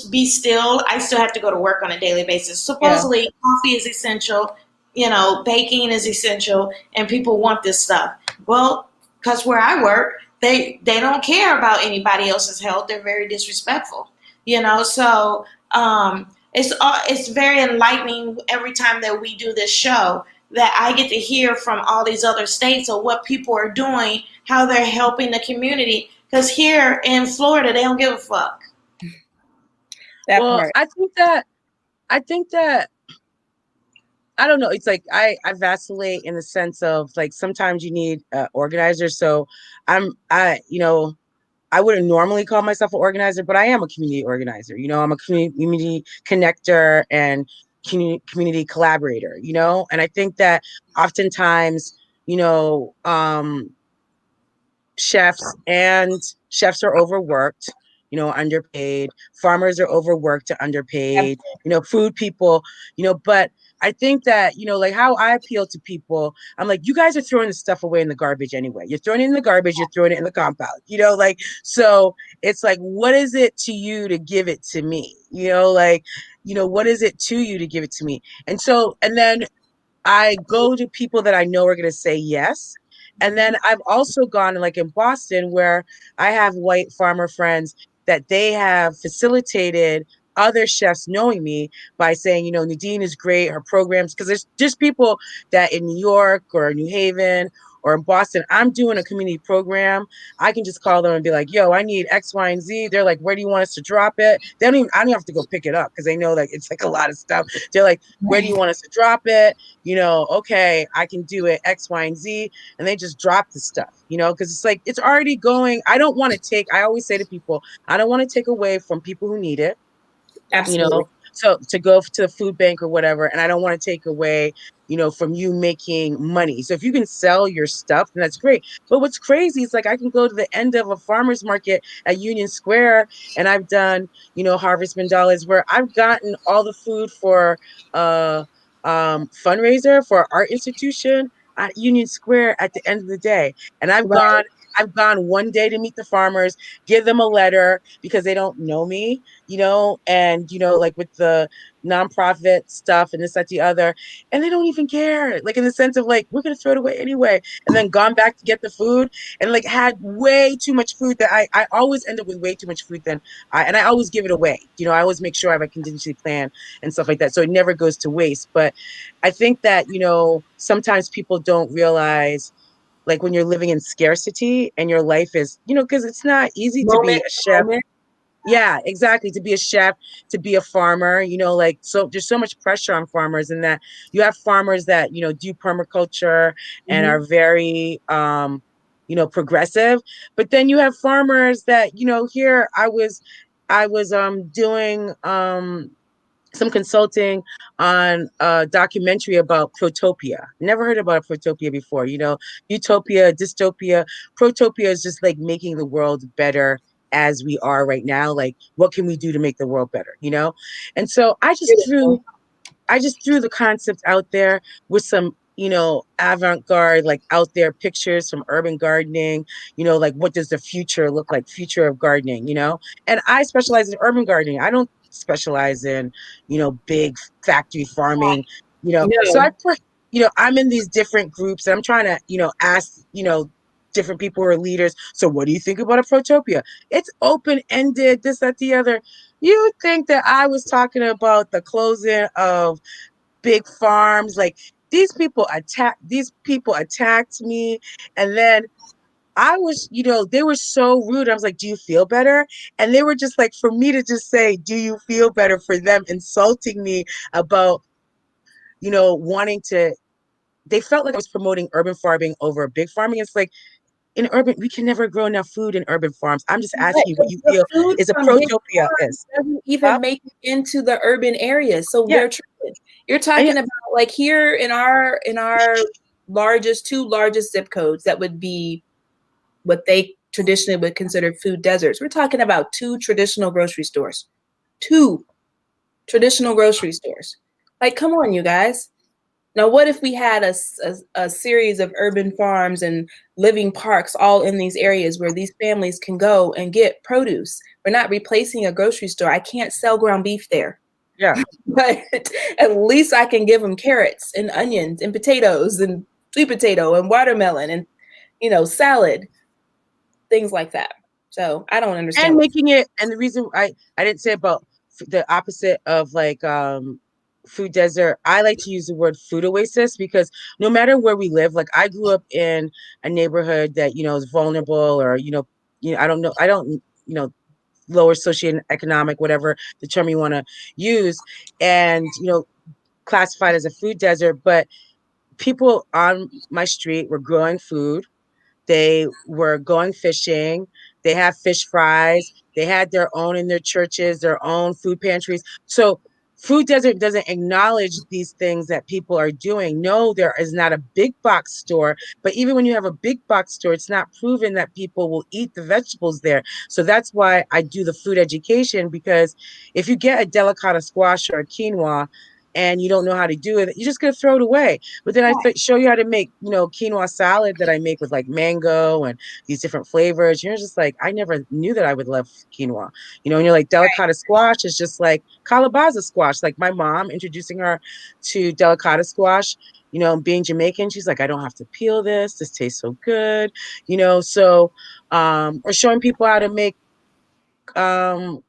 be still. I still have to go to work on a daily basis. Supposedly, coffee is essential. Baking is essential, and people want this stuff. Well, because where I work, they don't care about anybody else's health. They're very disrespectful. So. It's very enlightening every time that we do this show, that I get to hear from all these other states of what people are doing, how they're helping the community. Because here in Florida, they don't give a fuck. Well, I think that I don't know. It's like I vacillate in the sense of, like, sometimes you need organizers. So I wouldn't normally call myself an organizer, but I am a community organizer. I'm a community connector and community collaborator, and I think that oftentimes, chefs are overworked, underpaid. Farmers are overworked to underpaid, food people, but I think that, like how I appeal to people, I'm like, you guys are throwing the stuff away in the garbage anyway. You're throwing it in the garbage, you're throwing it in the compound, so it's like, what is it to you to give it to me? What is it to you to give it to me? And then I go to people that I know are going to say yes. And then I've also gone, like in Boston, where I have white farmer friends that they have facilitated other chefs knowing me by saying, Nadine is great, her programs, because there's just people that in New York or New Haven or in Boston, I'm doing a community program. I can just call them and be like, yo, I need X, Y, and Z. They're like, where do you want us to drop it? I don't even have to go pick it up because they know like it's like a lot of stuff. They're like, where do you want us to drop it? Okay, I can do it X, Y, and Z. And they just drop the stuff, because it's like, it's already going. I always say to people, I don't want to take away from people who need it. Absolutely. So to go to the food bank or whatever, and I don't want to take away, from you making money. So if you can sell your stuff, then that's great. But what's crazy is like, I can go to the end of a farmer's market at Union Square, and I've done, Harvest Mandalas, where I've gotten all the food for fundraiser for an art institution at Union Square at the end of the day. And I've gone one day to meet the farmers, give them a letter because they don't know me, and like with the nonprofit stuff and this, that, the other, and they don't even care, like in the sense of like, we're gonna throw it away anyway, and then gone back to get the food and like had way too much food that I always end up with way too much food and I always give it away. I always make sure I have a contingency plan and stuff like that, so it never goes to waste. But I think that, sometimes people don't realize, like when you're living in scarcity and your life is, because it's not easy to be a chef. Yeah, exactly. To be a chef, to be a farmer, like, so there's so much pressure on farmers, and that you have farmers that, do permaculture and are very, progressive. But then you have farmers that, here I was doing, some consulting on a documentary about protopia. Never heard about protopia before. Utopia, dystopia. Protopia is just like making the world better as we are right now. Like, what can we do to make the world better? And so I just threw the concept out there with some, avant-garde, like out there pictures from urban gardening, like what does the future look like, future of gardening, and I specialize in urban gardening. I don't specialize in, big factory farming, so I put, I'm in these different groups and I'm trying to, ask, different people who are leaders. So what do you think about a protopia? It's open-ended, this, that, the other. You think that I was talking about the closing of big farms? Like, these people attacked me, and then I was, they were so rude. I was like, do you feel better? And they were just like, for me to just say, do you feel better, for them insulting me about, wanting to, they felt like I was promoting urban farming over big farming. It's like, in urban, we can never grow enough food in urban farms. I'm just But asking you what you the feel food is a from big protopia farms is. doesn't Huh? even make it into the urban areas. So Yeah. they're tripping. You're And talking about like here in our two largest zip codes that would be what they traditionally would consider food deserts. We're talking about two traditional grocery stores. Two traditional grocery stores. Like, come on, you guys. Now, what if we had a series of urban farms and living parks all in these areas where these families can go and get produce? We're not replacing a grocery store. I can't sell ground beef there, yeah. but at least I can give them carrots and onions and potatoes and sweet potato and watermelon and, salad, things like that. So I don't understand. And making it, and the reason I didn't say about the opposite of like food desert, I like to use the word food oasis, because no matter where we live, like I grew up in a neighborhood that is vulnerable, or I don't lower socioeconomic, whatever the term you want to use, and classified as a food desert, but people on my street were growing food. They were going fishing. They have fish fries. They had their own in their churches, their own food pantries. So food desert doesn't acknowledge these things that people are doing. No, there is not a big box store, but even when you have a big box store, it's not proven that people will eat the vegetables there. So that's why I do the food education, because if you get a delicata squash or a quinoa and you don't know how to do it, you're just going to throw it away. But then show you how to make, quinoa salad that I make with like mango and these different flavors. You're just like, I never knew that I would love quinoa. And you're like, delicata squash is just like calabaza squash. Like my mom introducing her to delicata squash, being Jamaican, she's like, I don't have to peel this. This tastes so good. So or showing people how to make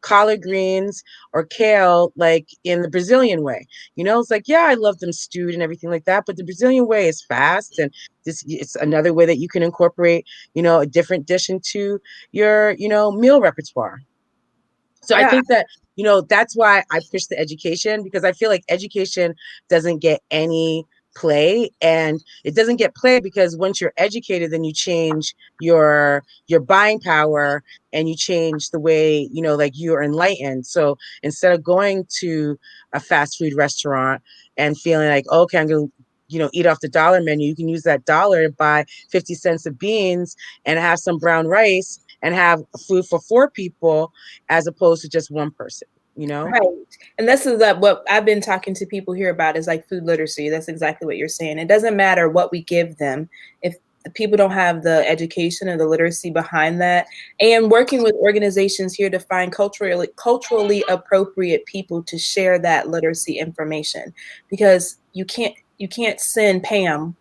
collard greens or kale like in the Brazilian way. It's like, yeah, I love them stewed and everything like that, but the Brazilian way is fast, and it's another way that you can incorporate, a different dish into your, meal repertoire. So I Yeah, think that, that's why I push the education, because I feel like education doesn't get any play, and it doesn't get play because once you're educated, then you change your buying power, and you change the way, like you're enlightened. So instead of going to a fast food restaurant and feeling like, okay, I'm going to eat off the dollar menu, you can use that dollar to buy 50 cents of beans and have some brown rice and have food for 4 people, as opposed to just one person. right. And this is what I've been talking to people here about is like food literacy. That's exactly what you're saying. It doesn't matter what we give them if the people don't have the education or the literacy behind that. And working with organizations here to find culturally appropriate people to share that literacy information, because you can't send Pam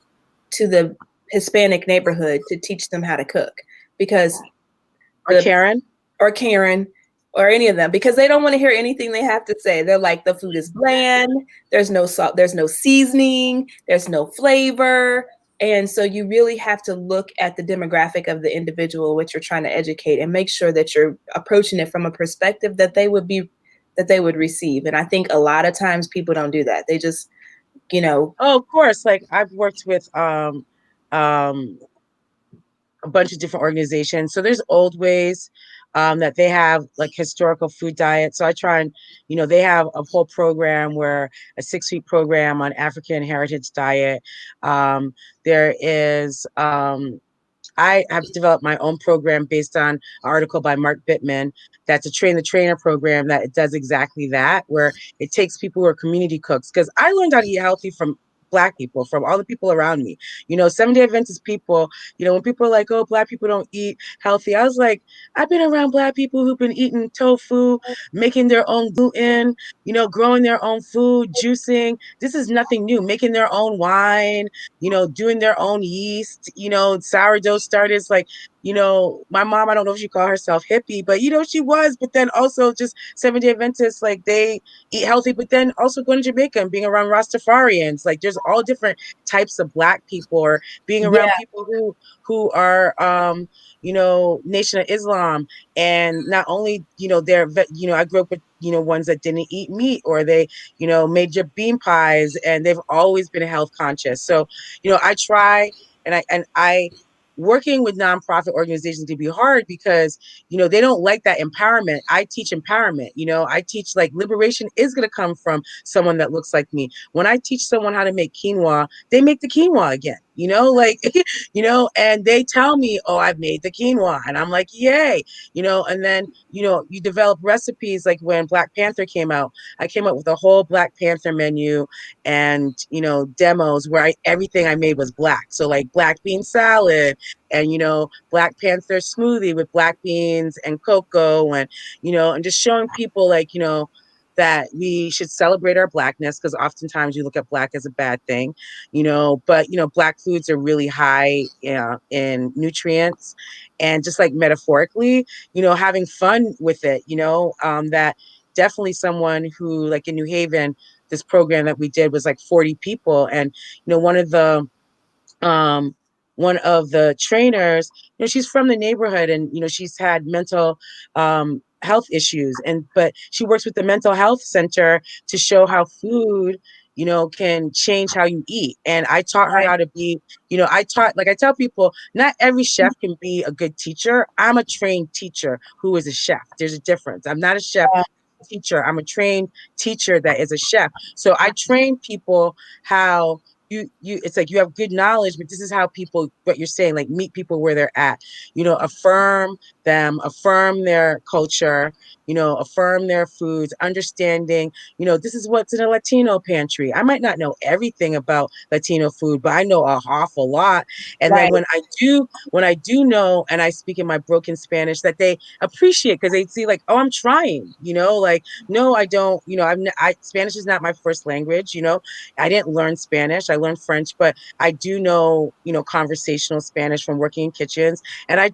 to the Hispanic neighborhood to teach them how to cook, because Or Karen. or Karen or any of them, because they don't want to hear anything they have to say. They're like, the food is bland, there's no salt, there's no seasoning, there's no flavor. And so you really have to look at the demographic of the individual which you're trying to educate, and make sure that you're approaching it from a perspective that they would receive. And I think a lot of times people don't do that. They just, Oh, of course. Like I've worked with um a bunch of different organizations. So there's old ways that they have like historical food diet. So I try and, they have a whole program where a 6-week program on African heritage diet. There is I have developed my own program based on an article by Mark Bittman. That's a train the trainer program that it does exactly that, where it takes people who are community cooks. Because I learned how to eat healthy from Black people, from all the people around me. 7-day Adventist people, when people are like, oh, Black people don't eat healthy, I was like, I've been around Black people who've been eating tofu, making their own gluten, growing their own food, juicing. This is nothing new, making their own wine, doing their own yeast, sourdough starters. Like my mom, I don't know if she called herself hippie, but she was, but then also just 7-Day Adventists, like they eat healthy, but then also going to Jamaica and being around Rastafarians, like there's all different types of Black people, or being around Yeah. people who are Nation of Islam. And not only, I grew up with, ones that didn't eat meat, or they, made your bean pies, and they've always been health conscious. So, I try, and I working with nonprofit organizations can be hard because they don't like that empowerment. I teach empowerment. I teach like liberation is going to come from someone that looks like me. When I teach someone how to make quinoa, they make the quinoa again, like and they tell me, oh, I've made the quinoa, and I'm like, yay. And then you develop recipes. Like when Black Panther came out, I came up with a whole Black Panther menu, and demos where everything I made was Black. So like black bean salad, and Black Panther smoothie with black beans and cocoa, and just showing people, like, that we should celebrate our Blackness, because oftentimes you look at Black as a bad thing, but Black foods are really high in nutrients, and just like metaphorically, having fun with it, that definitely someone who, like in New Haven, this program that we did was like 40 people, and um, one of the trainers, she's from the neighborhood, and she's had mental health issues, but she works with the mental health center to show how food can change how you eat. And I taught her Right. how to be, I tell people, not every chef can be a good teacher. I'm a trained teacher who is a chef. There's a difference. I'm not a chef teacher. I'm a trained teacher that is a chef. So I train people how it's like you have good knowledge, but this is how people, what you're saying, like meet people where they're at, affirm them, affirm their culture, affirm their foods, understanding, this is what's in a Latino pantry. I might not know everything about Latino food, but I know a awful lot. And then Right. when I do know, and I speak in my broken Spanish, that they appreciate, because they see like, oh, I'm trying, like, no, I don't, Spanish is not my first language, I didn't learn Spanish. I learned French, but I do know, conversational Spanish from working in kitchens, and I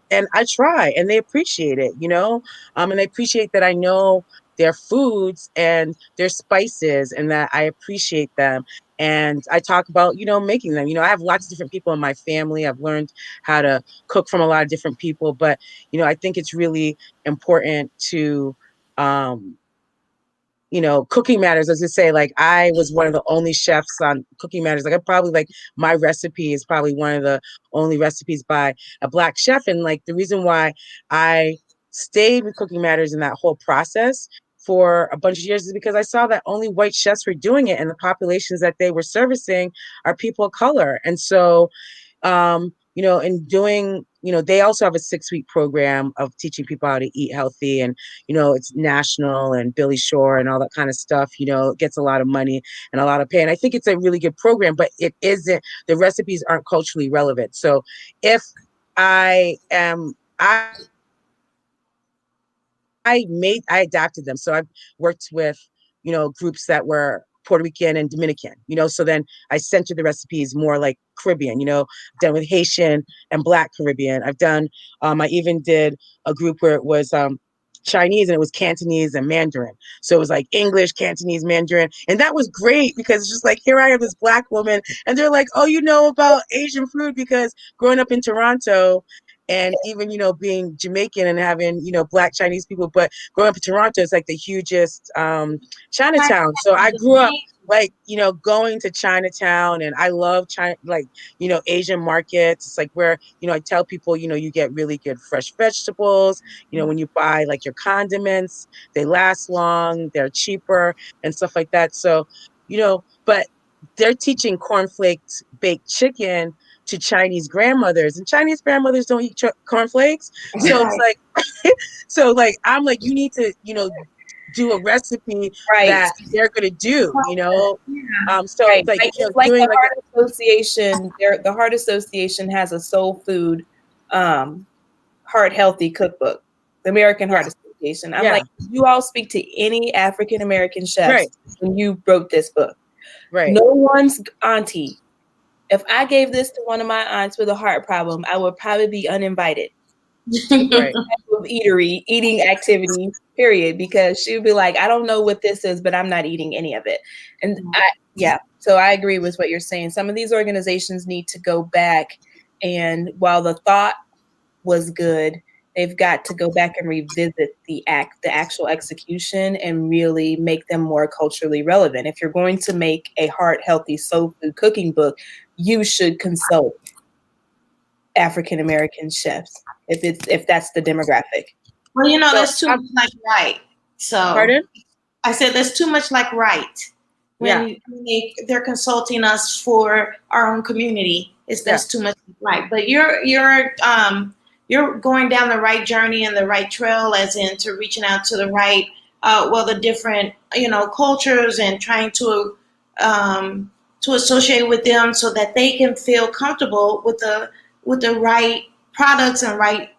try, and they appreciate it, and they appreciate that I know their foods and their spices, and that I appreciate them. And I talk about, making them. I have lots of different people in my family. I've learned how to cook from a lot of different people, but I think it's really important to Cooking Matters, as I say, like I was one of the only chefs on Cooking Matters. Like I probably like my recipe is probably one of the only recipes by a Black chef. And like the reason why I stayed with Cooking Matters in that whole process for a bunch of years is because I saw that only white chefs were doing it, and the populations that they were servicing are people of color. And so in doing, they also have a 6-week program of teaching people how to eat healthy, and it's national, and Billy Shore and all that kind of stuff. It gets a lot of money and a lot of pay, and I think it's a really good program, but it isn't. The recipes aren't culturally relevant. So if I am, I adapted them. So I've worked with, groups that were Puerto Rican and Dominican, so then I centered the recipes more like Caribbean, done with Haitian and Black Caribbean. I even did a group where it was Chinese, and it was Cantonese and Mandarin. So it was like English, Cantonese, Mandarin. And that was great because it's just like, here I am, this Black woman. And they're like, oh, you know about Asian food, because growing up in Toronto, and even, being Jamaican and having, Black Chinese people, but growing up in Toronto, it's like the hugest Chinatown. So I grew up like, going to Chinatown, and I love China, like, Asian markets. It's like where, I tell people, you get really good fresh vegetables, when you buy like your condiments, they last long, they're cheaper and stuff like that. So, but they're teaching cornflakes baked chicken to Chinese grandmothers, and Chinese grandmothers don't eat cornflakes. So it's Right. like, so like, I'm like, you need to, do a recipe Right. that they're going to do, so Right. it's like, It's like doing the like Heart Association. The Heart Association has a soul food, heart healthy cookbook. The American yeah, Heart Association. I'm yeah, like, you all speak to any African American chefs right, when you wrote this book. right, No one's auntie. If I gave this to one of my aunts with a heart problem, I would probably be uninvited. Right. of eating activity, period, because she would be like, I don't know what this is, but I'm not eating any of it. And yeah, so I agree with what you're saying. Some of these organizations need to go back, and while the thought was good, they've got to go back and revisit the actual execution, and really make them more culturally relevant. If you're going to make a heart healthy soul food cooking book, you should consult African American chefs if that's the demographic. Well, So, that's too much like right. So pardon? I said there's too much like right Yeah. when they're consulting us for our own community. It's Yeah. That's too much like right. But you're going down the right journey and the right trail, as into reaching out to the right, the different cultures, and trying to associate with them so that they can feel comfortable with the right products, and right,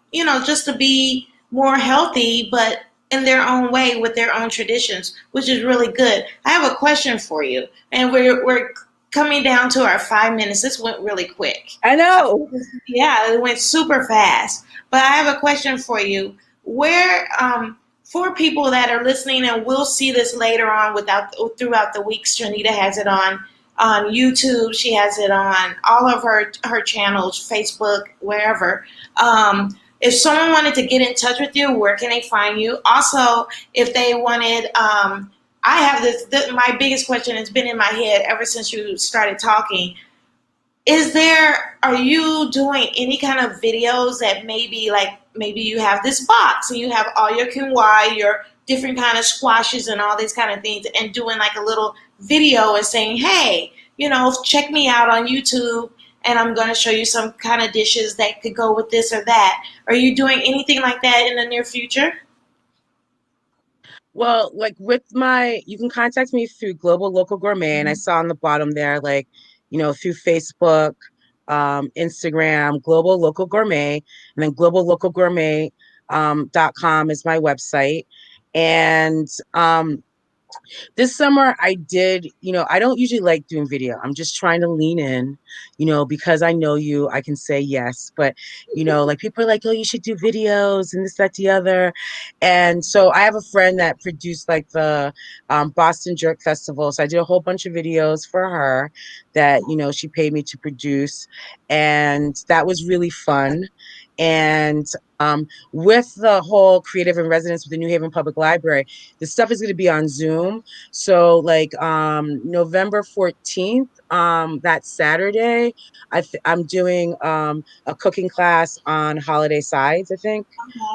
just to be more healthy, but in their own way with their own traditions, which is really good. I have a question for you, and we're coming down to our 5 minutes. This went really quick. I know. Yeah, it went super fast. But I have a question for you. Where For people that are listening, and we'll see this later on throughout the week, Stranita has it on YouTube. She has it on all of her channels, Facebook, wherever. If someone wanted to get in touch with you, where can they find you? Also, if they wanted, I have my biggest question has been in my head ever since you started talking. Are you doing any kind of videos that maybe you have this box and you have all your quinoa, your different kind of squashes and all these kind of things, and doing like a little video and saying, hey, check me out on YouTube, and I'm going to show you some kind of dishes that could go with this or that. Are you doing anything like that in the near future? Well, like you can contact me through Global Local Gourmet, and I saw on the bottom there, like, through Facebook, Instagram, Global Local Gourmet, and then Global Local Gourmet .com is my website. And this summer I did, I don't usually like doing video. I'm just trying to lean in, because I know you, I can say yes. But, like people are like, oh, you should do videos and this, that, the other. And so I have a friend that produced like the Boston Jerk Festival. So I did a whole bunch of videos for her that, she paid me to produce. And that was really fun. And with the whole creative in residence with the New Haven Public Library, the stuff is going to be on Zoom. So like November 14th, that Saturday, I'm doing a cooking class on holiday sides, I think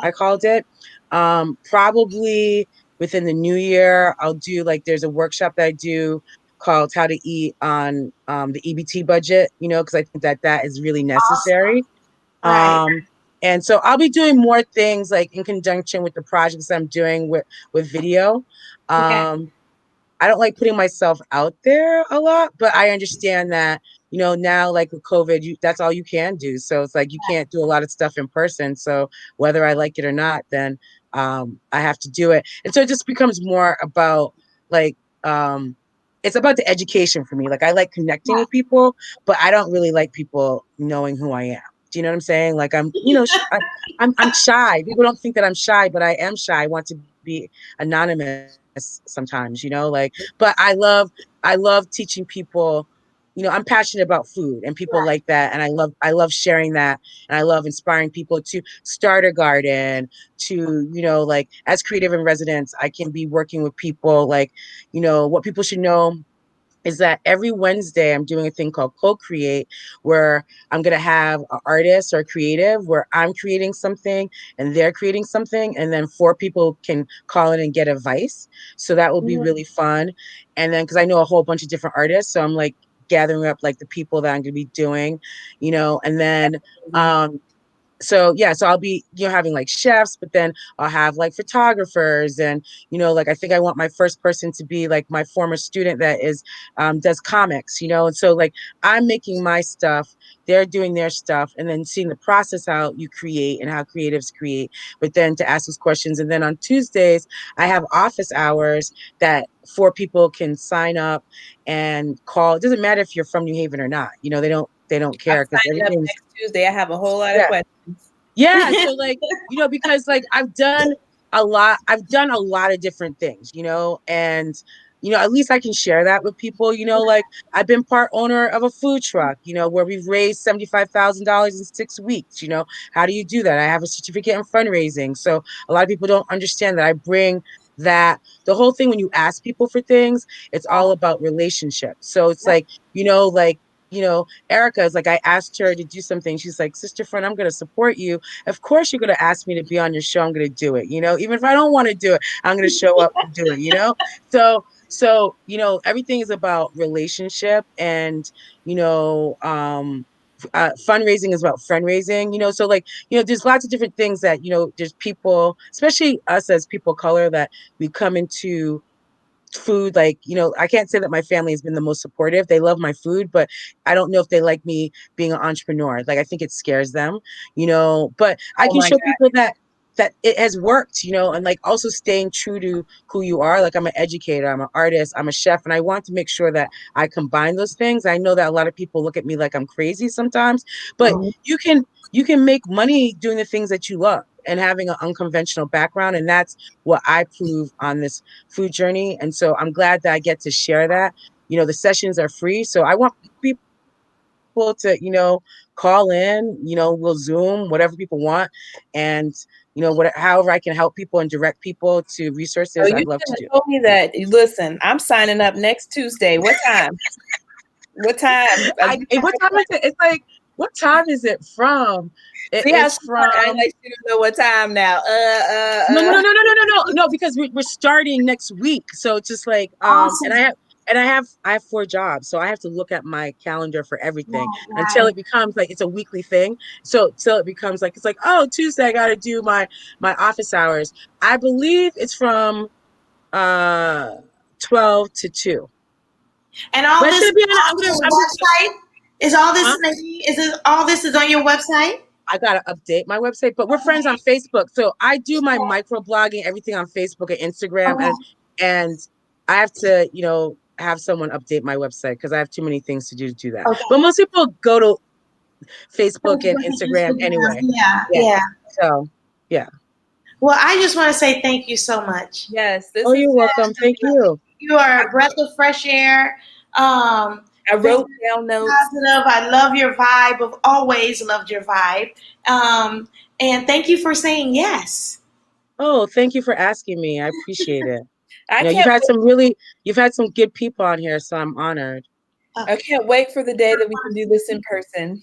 I called it. Probably within the new year, I'll do like there's a workshop that I do called How to Eat on the EBT budget, because I think that is really Awesome. necessary. Right. Um, and so I'll be doing more things like in conjunction with the projects I'm doing with video. Okay. I don't like putting myself out there a lot, but I understand that, now like with COVID, that's all you can do. So it's like you can't do a lot of stuff in person. So whether I like it or not, then I have to do it. And so it just becomes more about like it's about the education for me. Like I like connecting with people, but I don't really like people knowing who I am. Do you know what I'm saying? Like I'm shy. People don't think that I'm shy, but I am shy. I want to be anonymous sometimes, like, but I love teaching people, I'm passionate about food and people like that. And I love sharing that. And I love inspiring people to start a garden, to, like as creative in residence, I can be working with people like, what people should know is that every Wednesday I'm doing a thing called co-create, where I'm going to have an artist or creative where I'm creating something and they're creating something, and then 4 people can call in and get advice. So that will be really fun. And then because I know a whole bunch of different artists, so I'm like gathering up like the people that I'm going to be doing, and then so yeah, so I'll be, having like chefs, but then I'll have like photographers, and like I think I want my first person to be like my former student that is does comics, and so like I'm making my stuff, they're doing their stuff, and then seeing the process how you create and how creatives create, but then to ask those questions. And then on Tuesdays I have office hours that 4 people can sign up and call. It doesn't matter if you're from New Haven or not, they don't I'm care because signing up everything's next Tuesday. I have a whole lot of yeah. questions. Yeah, so like, because like I've done a lot of different things, and at least I can share that with people, like I've been part owner of a food truck, where we've raised $75,000 in 6 weeks. How do you do that? I have a certificate in fundraising. So a lot of people don't understand that I bring that the whole thing when you ask people for things, it's all about relationships. So it's like, Erica is like, I asked her to do something. She's like, sister friend, I'm going to support you. Of course, you're going to ask me to be on your show. I'm going to do it. Even if I don't want to do it, I'm going to show up and do it. So, everything is about relationship and, fundraising is about friend raising, so like, there's lots of different things that, there's people, especially us as people of color, that we come into food, like, I can't say that my family has been the most supportive. They love my food, but I don't know if they like me being an entrepreneur. Like, I think it scares them, but I Oh can my show God. people that it has worked, and like also staying true to who you are. Like, I'm an educator, I'm an artist, I'm a chef, and I want to make sure that I combine those things. I know that a lot of people look at me like I'm crazy sometimes, but Mhm. you can make money doing the things that you love and having an unconventional background. And that's what I prove on this food journey. And so I'm glad that I get to share that. The sessions are free. So I want people to, call in, we'll Zoom, whatever people want. And, however I can help people and direct people to Oh, resources, you I'd love to should do. have told me that. Listen, I'm signing up next Tuesday. What time? What time? What time is it? It's like, what time is it from? See how It's she want to act from like she don't know what time now. no, because we're starting next week. So it's just like, and Awesome. I have 4 jobs, so I have to look at my calendar for everything until Right. it becomes like it's a weekly thing. So till it becomes like, it's like, oh, Tuesday I got to do my office hours. I believe it's from uh 12 to 2. And all But it's this gonna is be on your I'm just website? Is all this, huh? Nadine, is it all this is on your website? I gotta update my website, but we're friends on Facebook. So I do my micro blogging, everything on Facebook and Instagram, Okay. and I have to, have someone update my website because I have too many things to do that. But Okay. most people go to Facebook and Facebook and Instagram Instagram. anyway. Yeah, Yeah. yeah. So yeah. Well, I just want to say thank you so much. Yes, this Oh, is. you're welcome. Thank you. You are a breath of fresh air. I Very wrote down notes. positive. I love your vibe. I've always loved your vibe. Um, and thank you for saying yes. Oh, thank you for asking me. I appreciate it. I You've can't. had some good people on here, so I'm honored. I Okay. can't wait for the day that we can do this in person.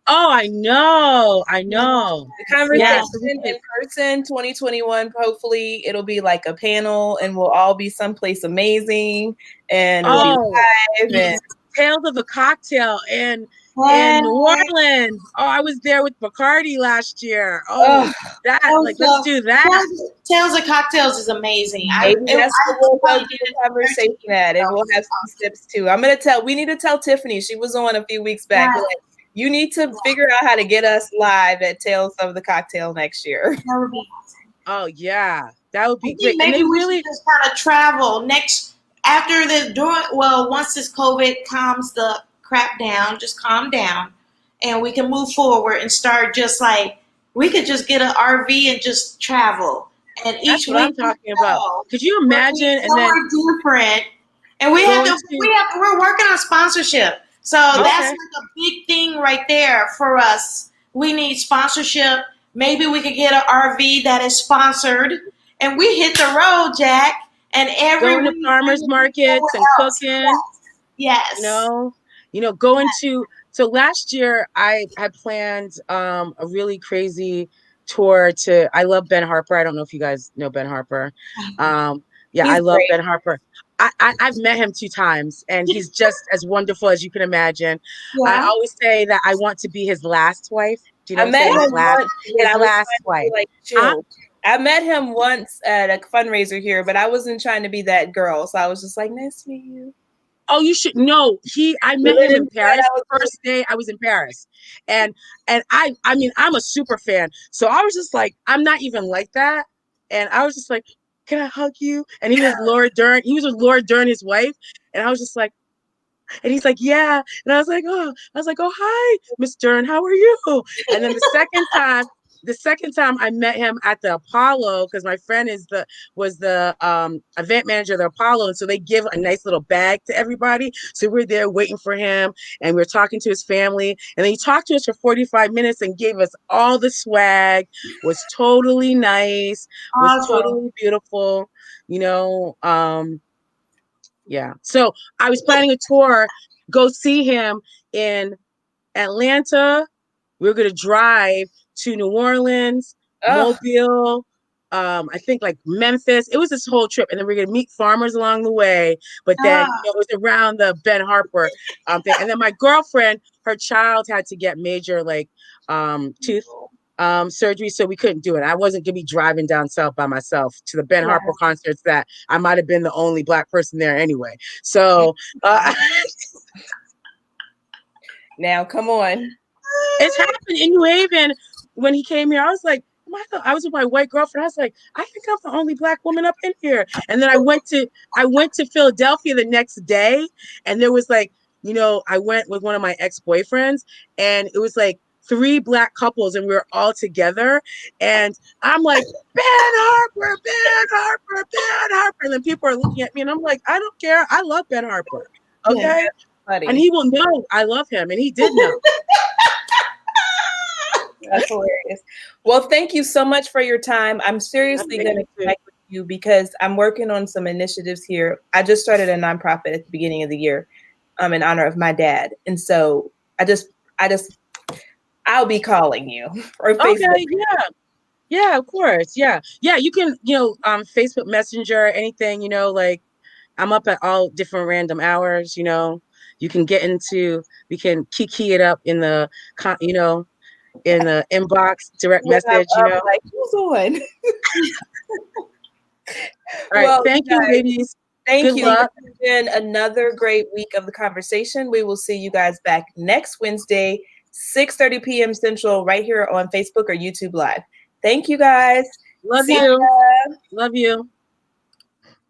Oh, I know. I Yeah. know. The conversation Yeah. in person, 2021. Hopefully, it'll be like a panel, and we'll all be someplace amazing, and we'll be Oh, live. And Tales of a Cocktail in New Hey. Orleans. Oh, I was there with Bacardi last year. Oh, oh, that, like, let's do that. Tales of Cocktails is amazing. maybe that's I where we'll go probably do did the it 13 conversation years at, and ago. we'll have some tips too. I'm gonna tell. We need to tell Tiffany. She was on a few weeks back. We're Yeah, like, you need to figure out how to get us live at Tales of the Cocktail next year. that would be awesome. Oh, yeah. That would I be think great. And maybe they we should really, just kind of travel next after the during well once this COVID calms the crap down, just calm down, and we can move forward and start just like we could just get an RV and just travel. And that's each what week I'm we talking about. go, Could you we'll be imagine? And then somewhere different. And we have going to to, we're working on sponsorship. So that's okay, like a big thing right there for us. We need sponsorship. Maybe we could get an RV that is sponsored and we hit the road, Jack. And every going to week we farmers will be markets somewhere and else. cooking. you Yes. know going to so last year I had planned a really crazy tour to I love Ben Harper. I don't know if you guys know Ben Harper. Yeah, I He's love great. Ben Harper. I've met him 2 times and he's just as wonderful as you can imagine. I Yeah. always say that I want to be his last wife. Do you know I what I'm met saying? him once, and His I was last trying to be wife. like Huh? chill. I met him once at a fundraiser here, but I wasn't trying to be that girl. So I was just like, nice to meet you. Oh, you should know. I But met then him in inside, Paris. I was First day I was in Paris. And I mean, I'm a super fan. So I was just like, I'm not even like that. And I was just like, can I hug you? And he was with Laura Dern, his wife. And I was just like, and he's like, yeah. And I was like, oh, hi, Miss Dern, how are you? And then the second time, the second time I met him at the Apollo, because my friend was the event manager of the Apollo, and so they give a nice little bag to everybody. So we're there waiting for him, and we're talking to his family, and then he talked to us for 45 minutes and gave us all the swag. Was totally nice, was Awesome. totally beautiful, you know. Yeah. So I was planning a tour, go see him in Atlanta. We were going to drive to New Orleans, Oh, Mobile, I think like Memphis. It was this whole trip. And then we are going to meet farmers along the way. But then, Ah, it was around the Ben Harper thing. And then my girlfriend, her child had to get major like tooth surgery. So we couldn't do it. I wasn't going to be driving down south by myself to the Ben right. Harper concerts that I might have been the only Black person there anyway. So now come on. it's happened in New Haven when he came here. I was like, I was with my white girlfriend. I was like, I think I'm the only Black woman up in here. And then I went to Philadelphia the next day, and there was like, I went with one of my ex-boyfriends, and it was like 3 Black couples, and we were all together. And I'm like, Ben Harper, Ben Harper, Ben Harper. And then people are looking at me, and I'm like, I don't care. I love Ben Harper. Okay. Funny. And he will know I love him. And he did know. That's hilarious. Well, thank you so much for your time. I'm seriously going to connect with you because I'm working on some initiatives here. I just started a nonprofit at the beginning of the year in honor of my dad. And so I'll be calling you or Facebook. Okay, yeah. Yeah, of course. Yeah. Yeah, you can, Facebook Messenger, anything, like I'm up at all different random hours, you can we can kiki it up in the, in the inbox, direct message, Like, who's on? All right. Well, thank you, ladies. Thank Good you. luck. It's been another great week of the conversation. We will see you guys back next Wednesday, 6:30 p.m. Central, right here on Facebook or YouTube Live. Thank you, guys. Love See you. ya. Love you.